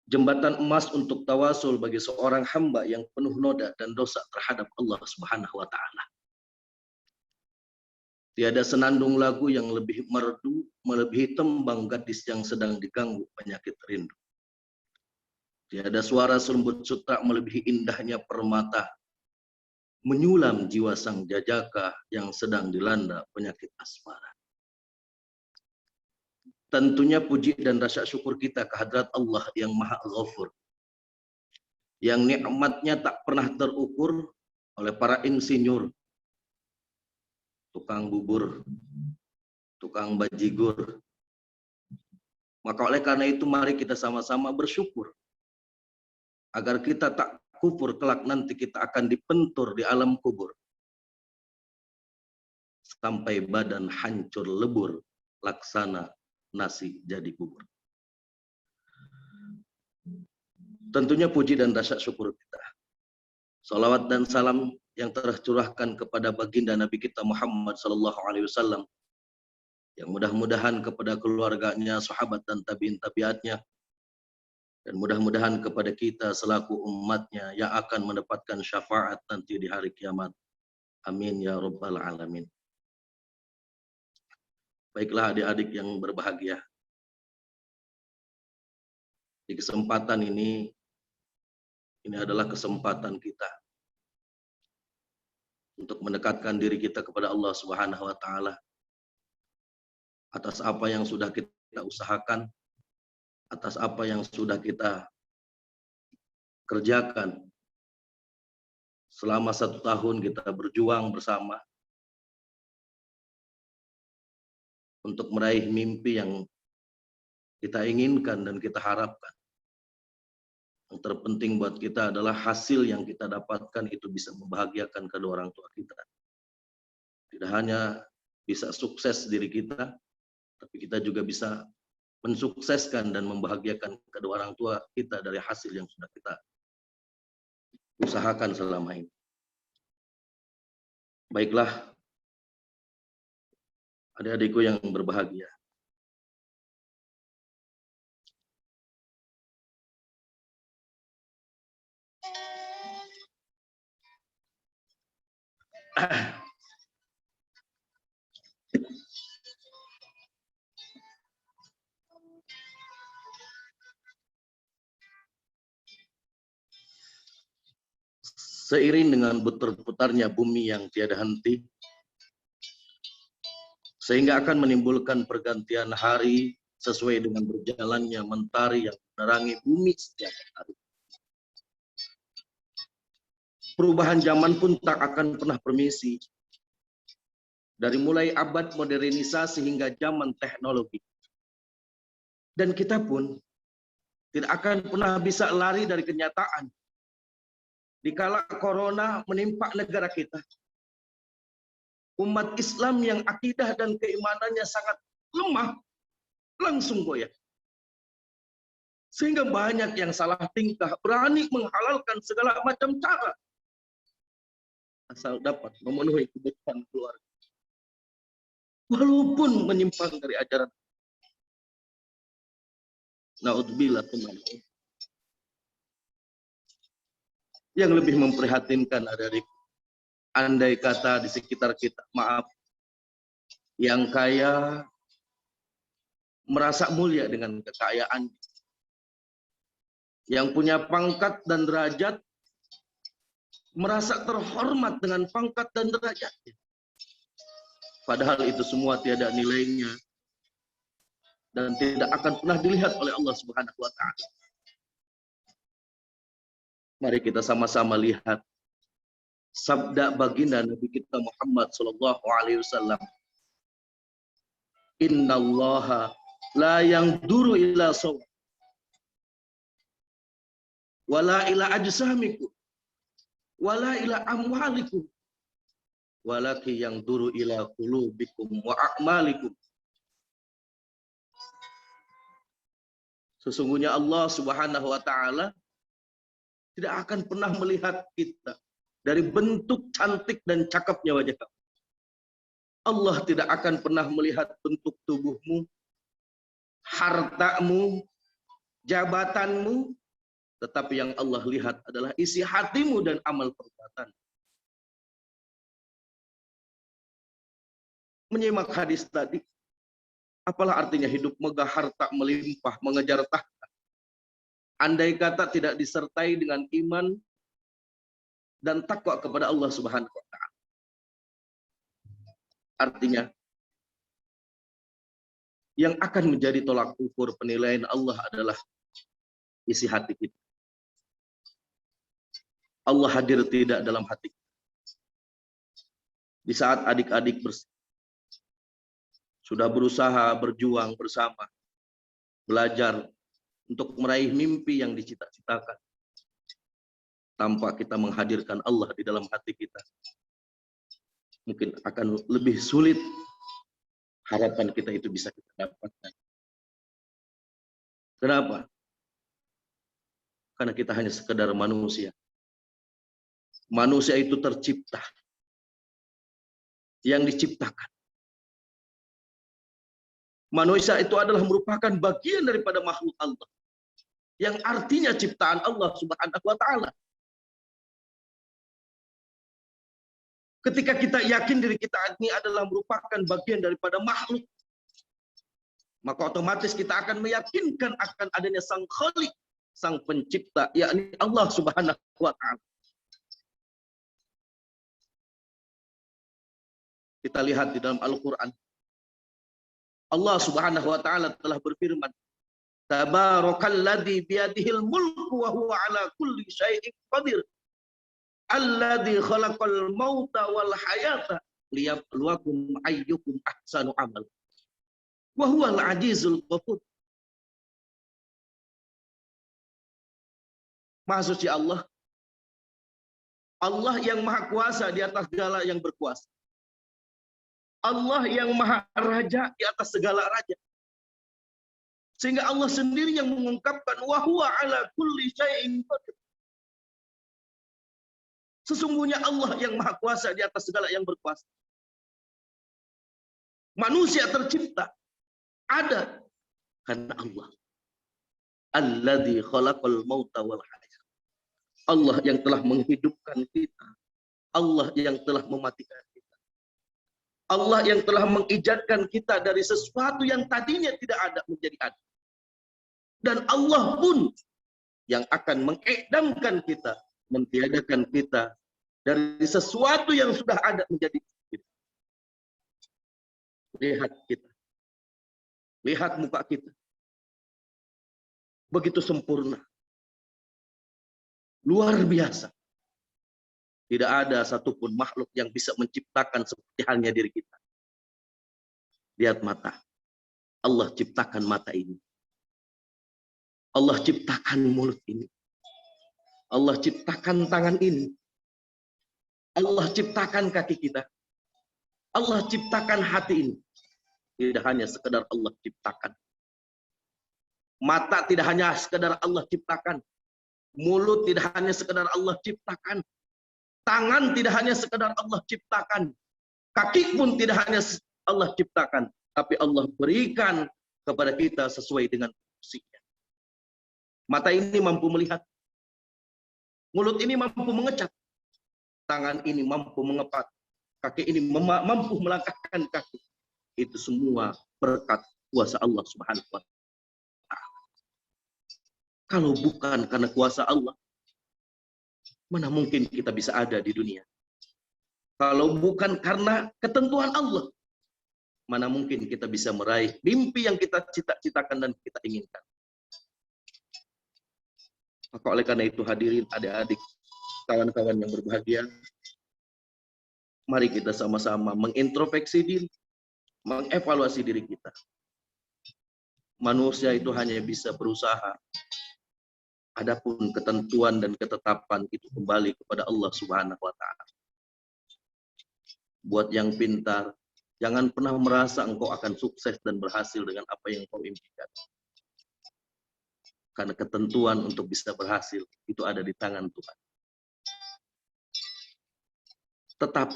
Jembatan emas untuk tawasul bagi seorang hamba yang penuh noda dan dosa terhadap Allah Subhanahu wa taala. Tiada senandung lagu yang lebih merdu, melebihi tembang gadis yang sedang diganggu penyakit rindu. Tiada suara selembut sutra melebihi indahnya permata, menyulam jiwa sang jajaka yang sedang dilanda penyakit asmara. Tentunya puji dan rasa syukur kita kehadrat Allah yang Maha Ghafur, yang nikmatnya tak pernah terukur oleh para insinyur, tukang bubur, tukang bajigur. Maka oleh karena itu mari kita sama-sama bersyukur agar kita tak kufur kelak nanti kita akan dipentur di alam kubur sampai badan hancur lebur laksana nasi jadi bubur. Tentunya puji dan rasa syukur kita, salawat dan salam yang tercurahkan kepada baginda Nabi kita Muhammad SAW, yang mudah-mudahan kepada keluarganya, sahabat dan tabi'in tabi'atnya, dan mudah-mudahan kepada kita selaku umatnya yang akan mendapatkan syafaat nanti di hari kiamat. Amin ya rabbal alamin. Baiklah adik-adik yang berbahagia, di kesempatan ini adalah kesempatan kita untuk mendekatkan diri kita kepada Allah Subhanahu wa taala atas apa yang sudah kita usahakan, atas apa yang sudah kita kerjakan. Selama 1 tahun kita berjuang bersama untuk meraih mimpi yang kita inginkan dan kita harapkan. Yang terpenting buat kita adalah hasil yang kita dapatkan itu bisa membahagiakan kedua orang tua kita. Tidak hanya bisa sukses diri kita, tapi kita juga bisa mensukseskan dan membahagiakan kedua orang tua kita dari hasil yang sudah kita usahakan selama ini. Baiklah, adik-adikku yang berbahagia. Seiring dengan berputarnya bumi yang tiada henti, sehingga akan menimbulkan pergantian hari sesuai dengan berjalannya mentari yang menerangi bumi setiap hari. Perubahan zaman pun tak akan pernah permisi. Dari mulai abad modernisasi hingga zaman teknologi. Dan kita pun tidak akan pernah bisa lari dari kenyataan. Dikala corona menimpa negara kita, umat Islam yang akidah dan keimanannya sangat lemah langsung goyah. Sehingga banyak yang salah tingkah, berani menghalalkan segala macam cara asal dapat memenuhi kebutuhan keluarga, walaupun menyimpang dari ajaran. Naudzubillah, teman-teman. Yang lebih memprihatinkan ada di andai kata di sekitar kita, maaf, yang kaya merasa mulia dengan kekayaan, yang punya pangkat dan derajat merasa terhormat dengan pangkat dan derajatnya. Padahal itu semua tiada nilainya dan tidak akan pernah dilihat oleh Allah Subhanahu wa taala. Mari kita sama-sama lihat sabda baginda Nabi kita Muhammad sallallahu alaihi wasallam. Innallaha la yanzuru ila sawm wala ila ajsamikum wala ila amwalikum walaki yanzuru ila qulubikum wa a'malikum. Sesungguhnya Allah Subhanahu wa taala tidak akan pernah melihat kita dari bentuk cantik dan cakepnya wajah kamu. Allah tidak akan pernah melihat bentuk tubuhmu, hartamu, jabatanmu, tetapi yang Allah lihat adalah isi hatimu dan amal perbuatan. Menyimak hadis tadi, apalah artinya hidup megah, harta melimpah, mengejar tahta, andai kata tidak disertai dengan iman dan takwa kepada Allah Subhanahu wa taala. Artinya, yang akan menjadi tolak ukur penilaian Allah adalah isi hati kita. Allah hadir tidak dalam hati. Di saat adik-adik sudah berusaha berjuang bersama, belajar untuk meraih mimpi yang dicita-citakan, tanpa kita menghadirkan Allah di dalam hati kita, mungkin akan lebih sulit harapan kita itu bisa kita dapatkan. Kenapa? Karena kita hanya sekedar manusia. Manusia itu tercipta, yang diciptakan. Manusia itu adalah merupakan bagian daripada makhluk Allah, yang artinya ciptaan Allah Subhanahu wa taala. Ketika kita yakin diri kita ini adalah merupakan bagian daripada makhluk, maka otomatis kita akan meyakinkan akan adanya sang Khalik, sang pencipta, yakni Allah Subhanahu wa taala. Kita lihat di dalam Al-Qur'an, Allah Subhanahu wa taala telah berfirman, Tabarakalladzi biyadihil mulku wa huwa ala kulli syai'in qadir. Alladzi khalaqal mauta wal hayata liyabluwakum ayyukum ahsanu amal. Wa huwal azizul ghafur. Maha suci Allah. Allah yang maha kuasa di atas segala yang berkuasa. Allah yang maha raja di atas segala raja. Sehingga Allah sendiri yang mengungkapkan wa huwa ala kulli syai'in qadir. Sesungguhnya Allah yang maha kuasa di atas segala yang berkuasa. Manusia tercipta ada karena Allah. Alladzi khalaqal mauta wal hayat. Allah yang telah menghidupkan kita. Allah yang telah mematikan kita. Allah yang telah mengijadkan kita dari sesuatu yang tadinya tidak ada menjadi ada. Dan Allah pun yang akan mengedamkan kita, mentiadakan kita dari sesuatu yang sudah ada menjadi kita. Lihat kita. Lihat muka kita. Begitu sempurna. Luar biasa. Tidak ada satupun makhluk yang bisa menciptakan seperti halnya diri kita. Lihat mata. Allah ciptakan mata ini. Allah ciptakan mulut ini. Allah ciptakan tangan ini. Allah ciptakan kaki kita. Allah ciptakan hati ini. Tidak hanya sekedar Allah ciptakan. Mata tidak hanya sekedar Allah ciptakan. Mulut tidak hanya sekedar Allah ciptakan. Tangan tidak hanya sekedar Allah ciptakan. Kaki pun tidak hanya Allah ciptakan. Tapi Allah berikan kepada kita sesuai dengan fungsinya. Mata ini mampu melihat. Mulut ini mampu mengecap. Tangan ini mampu mengepat. Kaki ini mampu melangkahkan kaki. Itu semua berkat kuasa Allah Subhanahu wa Ta'ala. Kalau bukan karena kuasa Allah, mana mungkin kita bisa ada di dunia? Kalau bukan karena ketentuan Allah, mana mungkin kita bisa meraih mimpi yang kita cita-citakan dan kita inginkan? Maka oleh karena itu hadirin adik-adik, kawan-kawan yang berbahagia, mari kita sama-sama mengintrospeksi diri, mengevaluasi diri kita. Manusia itu hanya bisa berusaha. Adapun ketentuan dan ketetapan itu kembali kepada Allah Subhanahu wa Ta'ala. Buat yang pintar, jangan pernah merasa engkau akan sukses dan berhasil dengan apa yang kau impikan. Karena ketentuan untuk bisa berhasil itu ada di tangan Tuhan. Tetap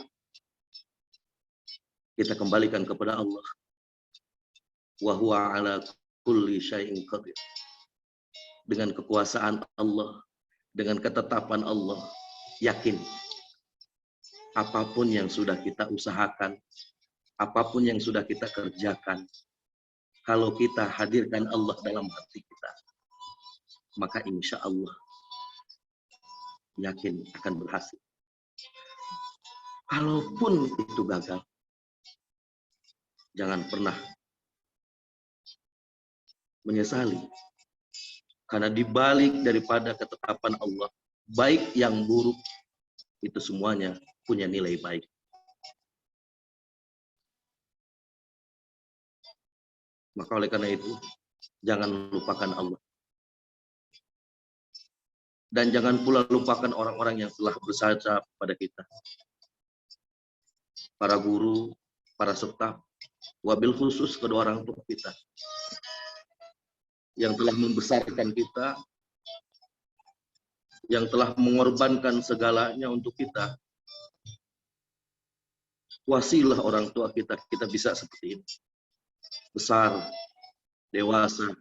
kita kembalikan kepada Allah. Wa huwa ala kulli syai'in qadir. Dengan kekuasaan Allah, dengan ketetapan Allah, yakin apapun yang sudah kita usahakan, apapun yang sudah kita kerjakan, kalau kita hadirkan Allah dalam hati kita, maka insya Allah yakin akan berhasil. Kalaupun itu gagal, jangan pernah menyesali. Karena dibalik daripada ketetapan Allah, baik yang buruk, itu semuanya punya nilai baik. Maka oleh karena itu, jangan lupakan Allah. Dan jangan pula lupakan orang-orang yang telah berjasa pada kita. Para guru, para staf, wabil khusus kedua orang tua kita. Yang telah membesarkan kita, yang telah mengorbankan segalanya untuk kita. Wasilah orang tua kita, kita bisa seperti ini. Besar, dewasa,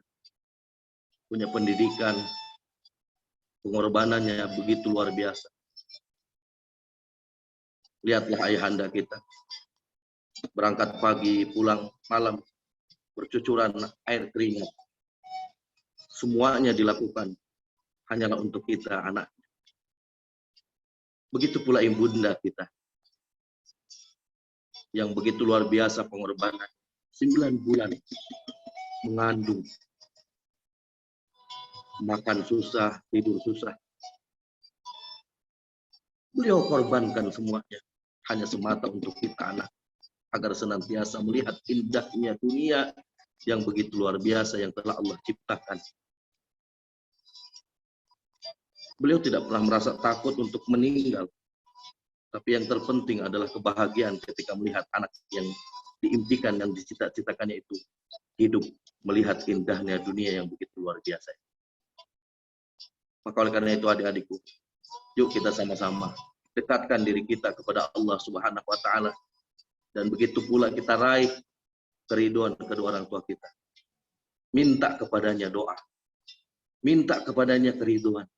punya pendidikan, pengorbanannya begitu luar biasa. Lihatlah ayahanda kita, berangkat pagi, pulang malam, bercucuran air keringat. Semuanya dilakukan hanyalah untuk kita, anak. Begitu pula ibunda kita, yang begitu luar biasa pengorbanan. 9 bulan mengandung, makan susah, tidur susah. Beliau korbankan semuanya hanya semata untuk kita, anak, agar senantiasa melihat indahnya dunia yang begitu luar biasa yang telah Allah ciptakan. Beliau tidak pernah merasa takut untuk meninggal. Tapi yang terpenting adalah kebahagiaan ketika melihat anak yang diimpikan dan dicita-citakannya itu hidup, melihat indahnya dunia yang begitu luar biasa. Maka oleh karena itu adik-adikku, yuk kita sama-sama dekatkan diri kita kepada Allah Subhanahu wa Ta'ala. Dan begitu pula kita raih keridhaan kedua orang tua kita. Minta kepadanya doa. Minta kepadanya keridhaan.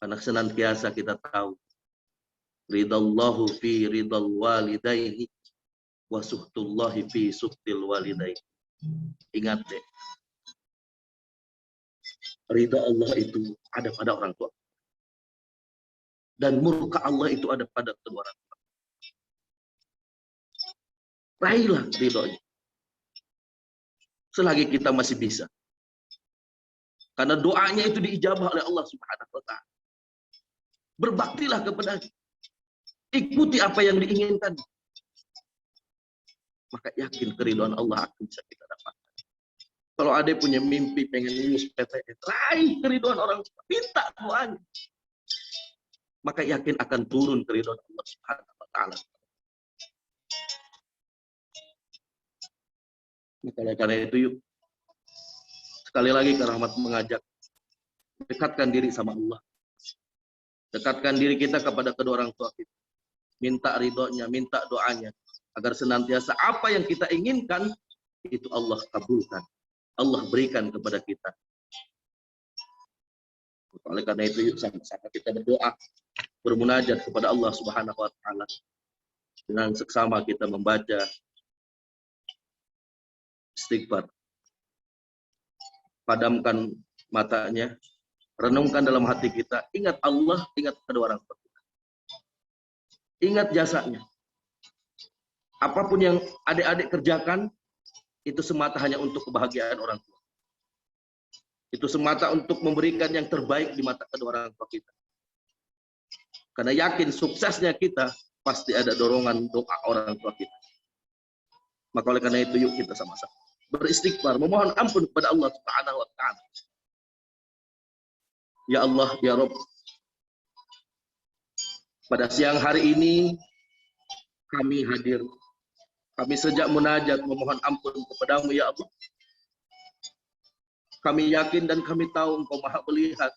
Karena senantiasa kita tahu ridallahu fi ridal walidaini wa suhtullahi fi suhtil walidaini. Ingat deh, ridha Allah itu ada pada orang tua, dan murka Allah itu ada pada kedua orang tua. Raihlah ridhonya selagi kita masih bisa, karena doanya itu diijabah oleh Allah Subhanahu wa Ta'ala. Berbaktilah kepadanya, ikuti apa yang diinginkan, maka yakin keridhaan Allah akan bisa kita dapatkan. Kalau Ade punya mimpi pengen lulus PTN, raih keriduan orang tua, minta doanya. Maka yakin akan turun keriduan Allah Subhanahu wa taala. Maka oleh karena itu yuk, sekali lagi Kak Rahmat mengajak, dekatkan diri sama Allah. Dekatkan diri kita kepada kedua orang tua kita. Minta ridhonya, minta doanya. Agar senantiasa apa yang kita inginkan, itu Allah kabulkan. Allah berikan kepada kita. Oleh karena itu yuk sama-sama kita berdoa, bermunajat kepada Allah Subhanahu wa taala. Dengan seksama kita membaca istighfar. Padamkan matanya, renungkan dalam hati kita, ingat Allah, ingat kedua orang tua kita. Ingat jasanya. Apapun yang adik-adik kerjakan, itu semata hanya untuk kebahagiaan orang tua. Itu semata untuk memberikan yang terbaik di mata kedua orang tua kita. Karena yakin suksesnya kita, pasti ada dorongan doa orang tua kita. Maka oleh karena itu yuk kita sama-sama beristighfar, memohon ampun kepada Allah Subhanahu wa taala. Ya Allah, ya Rabb. Pada siang hari ini kami hadir. Kami sejak munajat memohon ampun kepadamu ya Allah. Kami yakin dan kami tahu Engkau Maha melihat.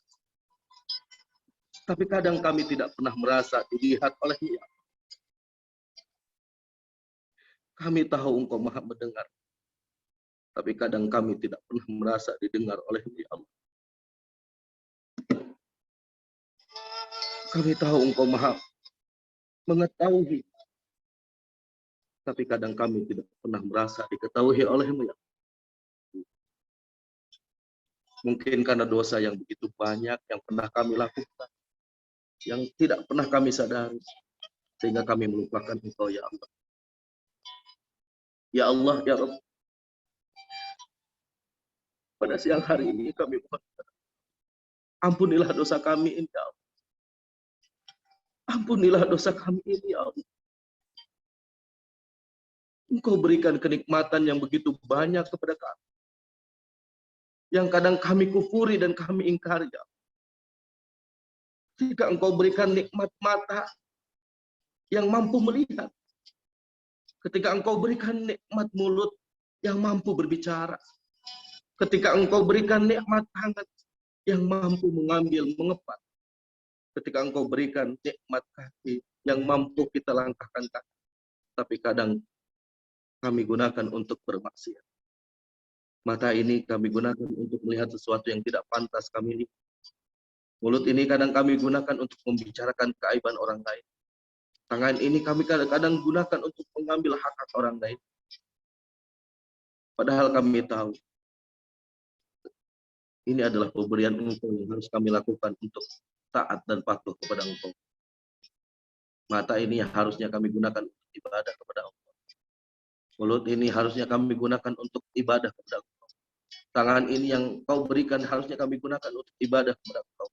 Tapi kadang kami tidak pernah merasa dilihat oleh-Mu ya Allah. Kami tahu Engkau Maha mendengar. Tapi kadang kami tidak pernah merasa didengar oleh-Mu ya Allah. Kami tahu Engkau Maha mengetahui. Tapi kadang kami tidak pernah merasa diketahui oleh-Mu ya Allah. Mungkin karena dosa yang begitu banyak yang pernah kami lakukan, yang tidak pernah kami sadari, sehingga kami melupakan Engkau ya Allah. Ya Allah, ya Rabb. Pada siang hari ini kami mohon, ampunilah dosa kami ini ya Allah. Ampunilah dosa kami ini ya Allah. Engkau berikan kenikmatan yang begitu banyak kepada kami, yang kadang kami kufuri dan kami ingkari ya Allah. Jika Engkau berikan nikmat mata yang mampu melihat, ketika Engkau berikan nikmat mulut yang mampu berbicara, ketika Engkau berikan nikmat tangan yang mampu mengambil, mengepat, ketika Engkau berikan nikmat kaki yang mampu kita langkahkan kaki, tapi kadang kami gunakan untuk bermaksiat. Mata ini kami gunakan untuk melihat sesuatu yang tidak pantas kami lihat. Mulut ini kadang kami gunakan untuk membicarakan keaiban orang lain. Tangan ini kami kadang-kadang gunakan untuk mengambil hak-hak orang lain. Padahal kami tahu ini adalah pemberian Engkau yang harus kami lakukan untuk taat dan patuh kepada Engkau. Mata ini harusnya kami gunakan untuk ibadah kepada Allah. Mulut ini harusnya kami gunakan untuk ibadah kepada Engkau. Tangan ini yang Kau berikan harusnya kami gunakan untuk ibadah kepada Engkau.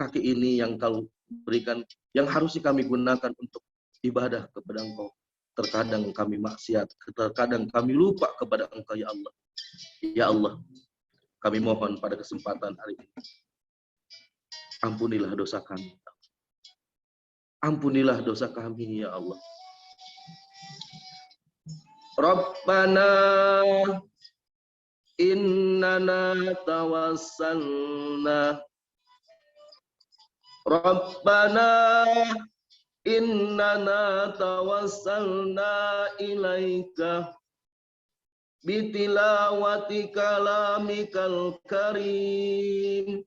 Kaki ini yang Kau berikan yang harusnya kami gunakan untuk ibadah kepada Engkau. Terkadang kami maksiat, terkadang kami lupa kepada Engkau ya Allah. Ya Allah, kami mohon pada kesempatan hari ini, ampunilah dosa kami. Ampunilah dosa kami ya Allah. Rabbana innana tawassalna. Rabbana innana tawassalna ilaika bitilawati kalamikal karim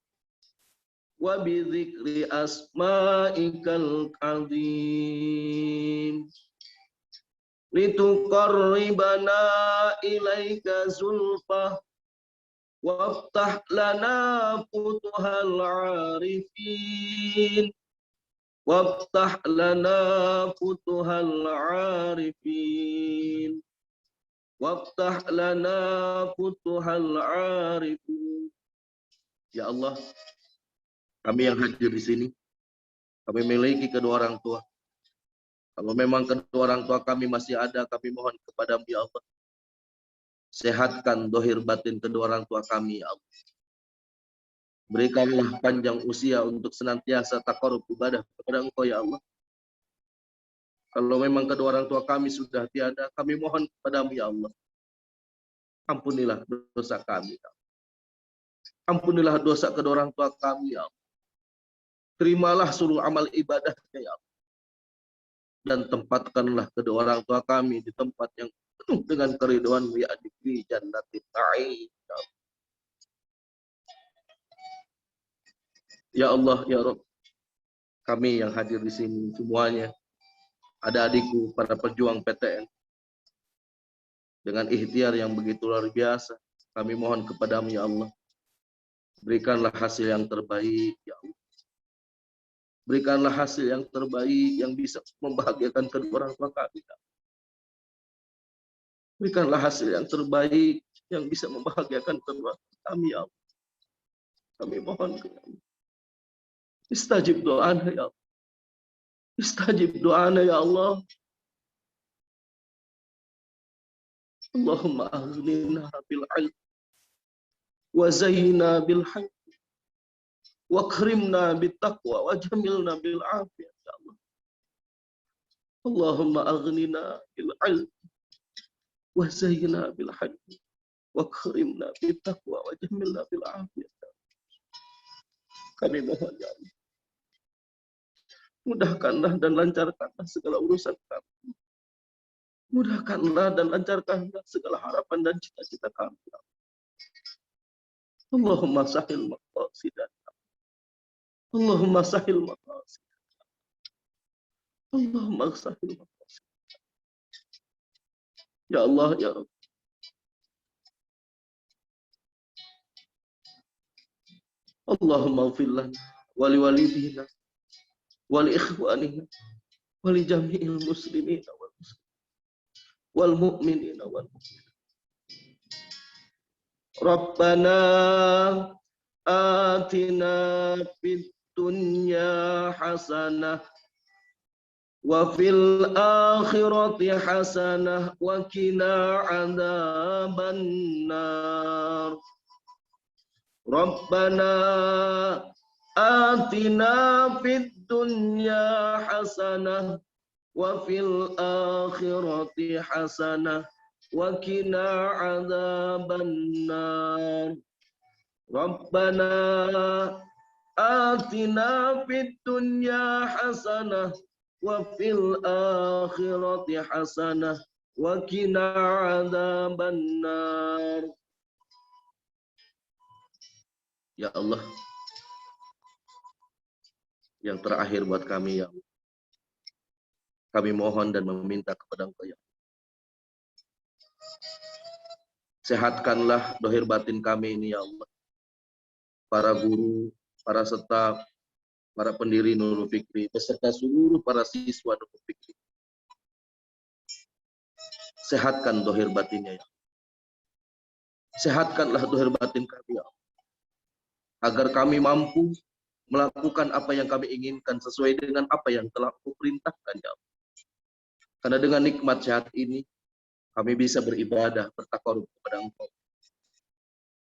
wa bidzikri asma'ikal azim lituqarribana ilaika zulfah waftah lana futuhal arifin waftah lana futuhal arifin waftah lana futuhal arifin. Ya Allah, kami yang hadir di sini, kami memiliki kedua orang tua. Kalau memang kedua orang tua kami masih ada, kami mohon kepada-Mu ya Allah, Sehatkan dohir batin kedua orang tua kami, ya Allah. Berikanlah panjang usia untuk senantiasa taqarrub ibadah kepada Engkau, ya Allah. Kalau memang kedua orang tua kami sudah tiada, kami mohon kepadamu, ya Allah. Ampunilah dosa kami, ya Allah. Ampunilah dosa kedua orang tua kami, ya Allah. Terimalah seluruh amal ibadahnya, ya Allah. Dan tempatkanlah kedua orang tua kami di tempat yang penuh dengan keridhaan-Mu, ya di jannatin na'im, ya Allah. Ya Allah, ya Rabb, kami yang hadir di sini semuanya, ada adikku para pejuang PTN, dengan ikhtiar yang begitu luar biasa, kami mohon kepadamu, ya Allah, berikanlah hasil yang terbaik, ya Allah. Berikanlah hasil yang terbaik yang bisa membahagiakan kedua orang tua kami, ya Allah. Berikanlah hasil yang terbaik yang bisa membahagiakan kedua kami, ya Allah. Kami mohon kepadamu. Istajib doana, ya Allah. Istajib doana, ya Allah. Allahumma aghnina bil ilm wa zayyina bil haqq wa akrimna bit taqwa wa jamilna bil afiyah, ya Allah. Allahumma aghnina bil ilm wa zayyina bil haqq wa akrimna bit taqwa wa jamilna bil afiyah. Kami mohon, ya Allah, mudahkanlah dan lancarkanlah segala urusan kami. Mudahkanlah dan lancarkanlah segala harapan dan cita-cita kami. Allahumma sahil maqasidan. Allahumma sahil maqasidan. Allahumma sahil maqasidan. Ya Allah, ya Rabb. Allahumma ighfir lana wa li walidina wa li ikhwanina wa li jami'il muslimina wal mu'minina wal mu'minat. Rabbana atina fid dunya hasanah wa fil akhirati hasanah wa qina adzaban nar. Rabbana atina fid dunya hasanah wa fil akhirati hasanah wa qina adzaban nar. Rabbana atina fid dunya hasanah wa fil akhirati hasanah wa qina adzaban nar. Ya Allah, yang terakhir buat kami, ya Allah, kami mohon dan meminta kepada Engkau, ya Allah. Sehatkanlah dohir batin kami ini, ya Allah. Para guru, para staf, para pendiri Nurul Fikri, beserta seluruh para siswa Nurul Fikri. Sehatkan dohir batinnya, ya Allah. Sehatkanlah dohir batin kami, ya Allah, agar kami mampu melakukan apa yang kami inginkan sesuai dengan apa yang telah Engkau perintahkan, ya Allah. Karena dengan nikmat sehat ini, kami bisa beribadah, bertaqarrub kepada Engkau.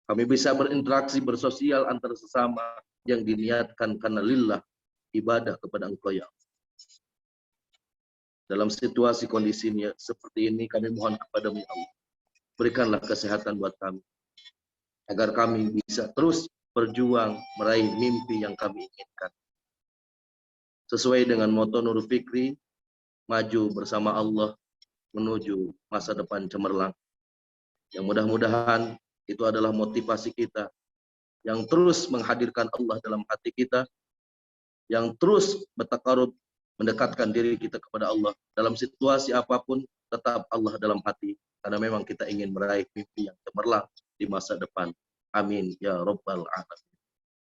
Kami bisa berinteraksi, bersosial antar sesama yang diniatkan karena lillah, ibadah kepada Engkau, ya Allah. Dalam situasi kondisi seperti ini, kami mohon kepada-Mu, ya Allah. Berikanlah kesehatan buat kami, agar kami bisa terus berjuang meraih mimpi yang kami inginkan. Sesuai dengan moto Nurul Fikri, maju bersama Allah menuju masa depan cemerlang. Yang mudah-mudahan itu adalah motivasi kita yang terus menghadirkan Allah dalam hati kita, yang terus bertaqarrub, mendekatkan diri kita kepada Allah. Dalam situasi apapun, tetap Allah dalam hati, karena memang kita ingin meraih mimpi yang cemerlang di masa depan. Amin ya rabbal alamin.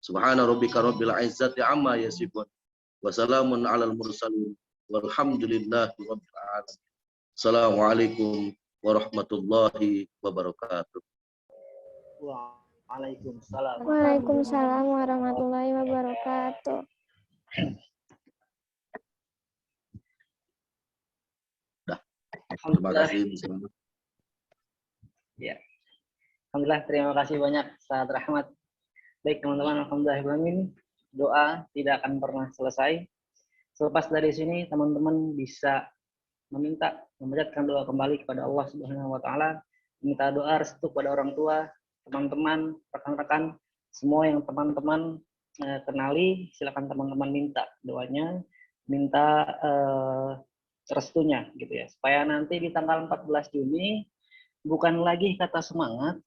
Subhana rabbika rabbil izzati amma yasifun wa salamun alal mursalin walhamdulillahi rabbil alamin. Assalamualaikum warahmatullahi wabarakatuh. Waalaikumsalam. Waalaikumsalam warahmatullahi wabarakatuh. Terima kasih. Ya. Alhamdulillah, terima kasih banyak Ustaz Rahmat. Baik teman-teman, alhamdulillah doa tidak akan pernah selesai. Selepas dari sini teman-teman bisa memanjatkan doa kembali kepada Allah Subhanahu wa taala, minta doa restu kepada orang tua, teman-teman, rekan-rekan, semua yang teman-teman kenali, silakan teman-teman minta doanya, minta restunya gitu ya. Supaya nanti di tanggal 14 Juni bukan lagi kata semangat,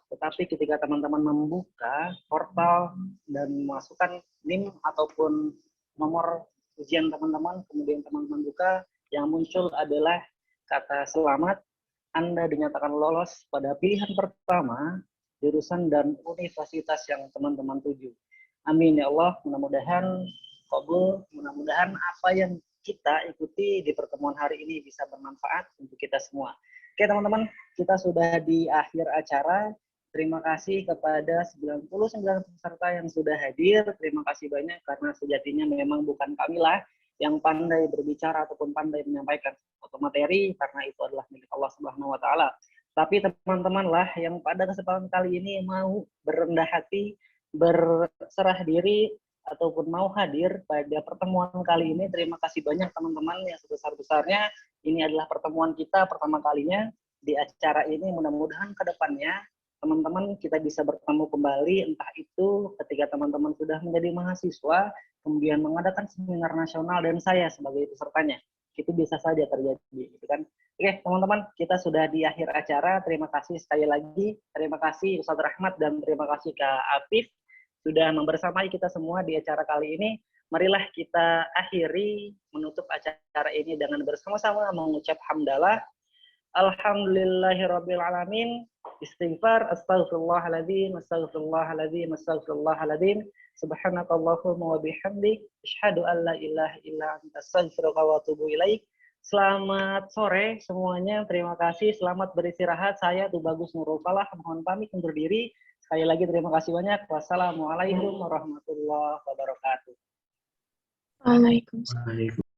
tetapi ketika teman-teman membuka portal dan memasukkan NIM ataupun nomor ujian teman-teman, kemudian teman-teman buka, yang muncul adalah kata selamat, Anda dinyatakan lolos pada pilihan pertama, jurusan dan universitas yang teman-teman tuju. Amin ya Allah, mudah-mudahan kabul, mudah-mudahan apa yang kita ikuti di pertemuan hari ini bisa bermanfaat untuk kita semua. Oke teman-teman, kita sudah di akhir acara. Terima kasih kepada 99 peserta yang sudah hadir. Terima kasih banyak karena sejatinya memang bukan kamilah yang pandai berbicara ataupun pandai menyampaikan suatu materi, karena itu adalah milik Allah Subhanahu wa taala. Tapi teman-teman lah yang pada kesempatan kali ini mau berendah hati, berserah diri ataupun mau hadir pada pertemuan kali ini. Terima kasih banyak teman-teman yang sebesar-besarnya. Ini adalah pertemuan kita pertama kalinya di acara ini. Mudah-mudahan ke depannya teman-teman kita bisa bertemu kembali, entah itu ketika teman-teman sudah menjadi mahasiswa, kemudian mengadakan seminar nasional dan saya sebagai pesertanya. Itu bisa saja terjadi, gitu kan. Oke, teman-teman, kita sudah di akhir acara. Terima kasih sekali lagi. Terima kasih Ustaz Rahmat dan terima kasih Kak Afif sudah membersamai kita semua di acara kali ini. Marilah kita akhiri menutup acara ini dengan bersama-sama mengucap hamdalah. Alhamdulillahirrabbilalamin. Istighfar, astaghfirullahaladzim, astaghfirullahaladzim, astaghfirullahaladzim. Subhanakallahumma wa bihamdik, asyhadu an la ilaha illa anta astaghfiruka wa atubu ilaik. Selamat sore semuanya, terima kasih, selamat beristirahat. Saya Tubagus Nurul Falah, mohon pamit undur diri. Sekali lagi terima kasih banyak. Wassalamualaikum warahmatullahi wabarakatuh. Waalaikumsalam.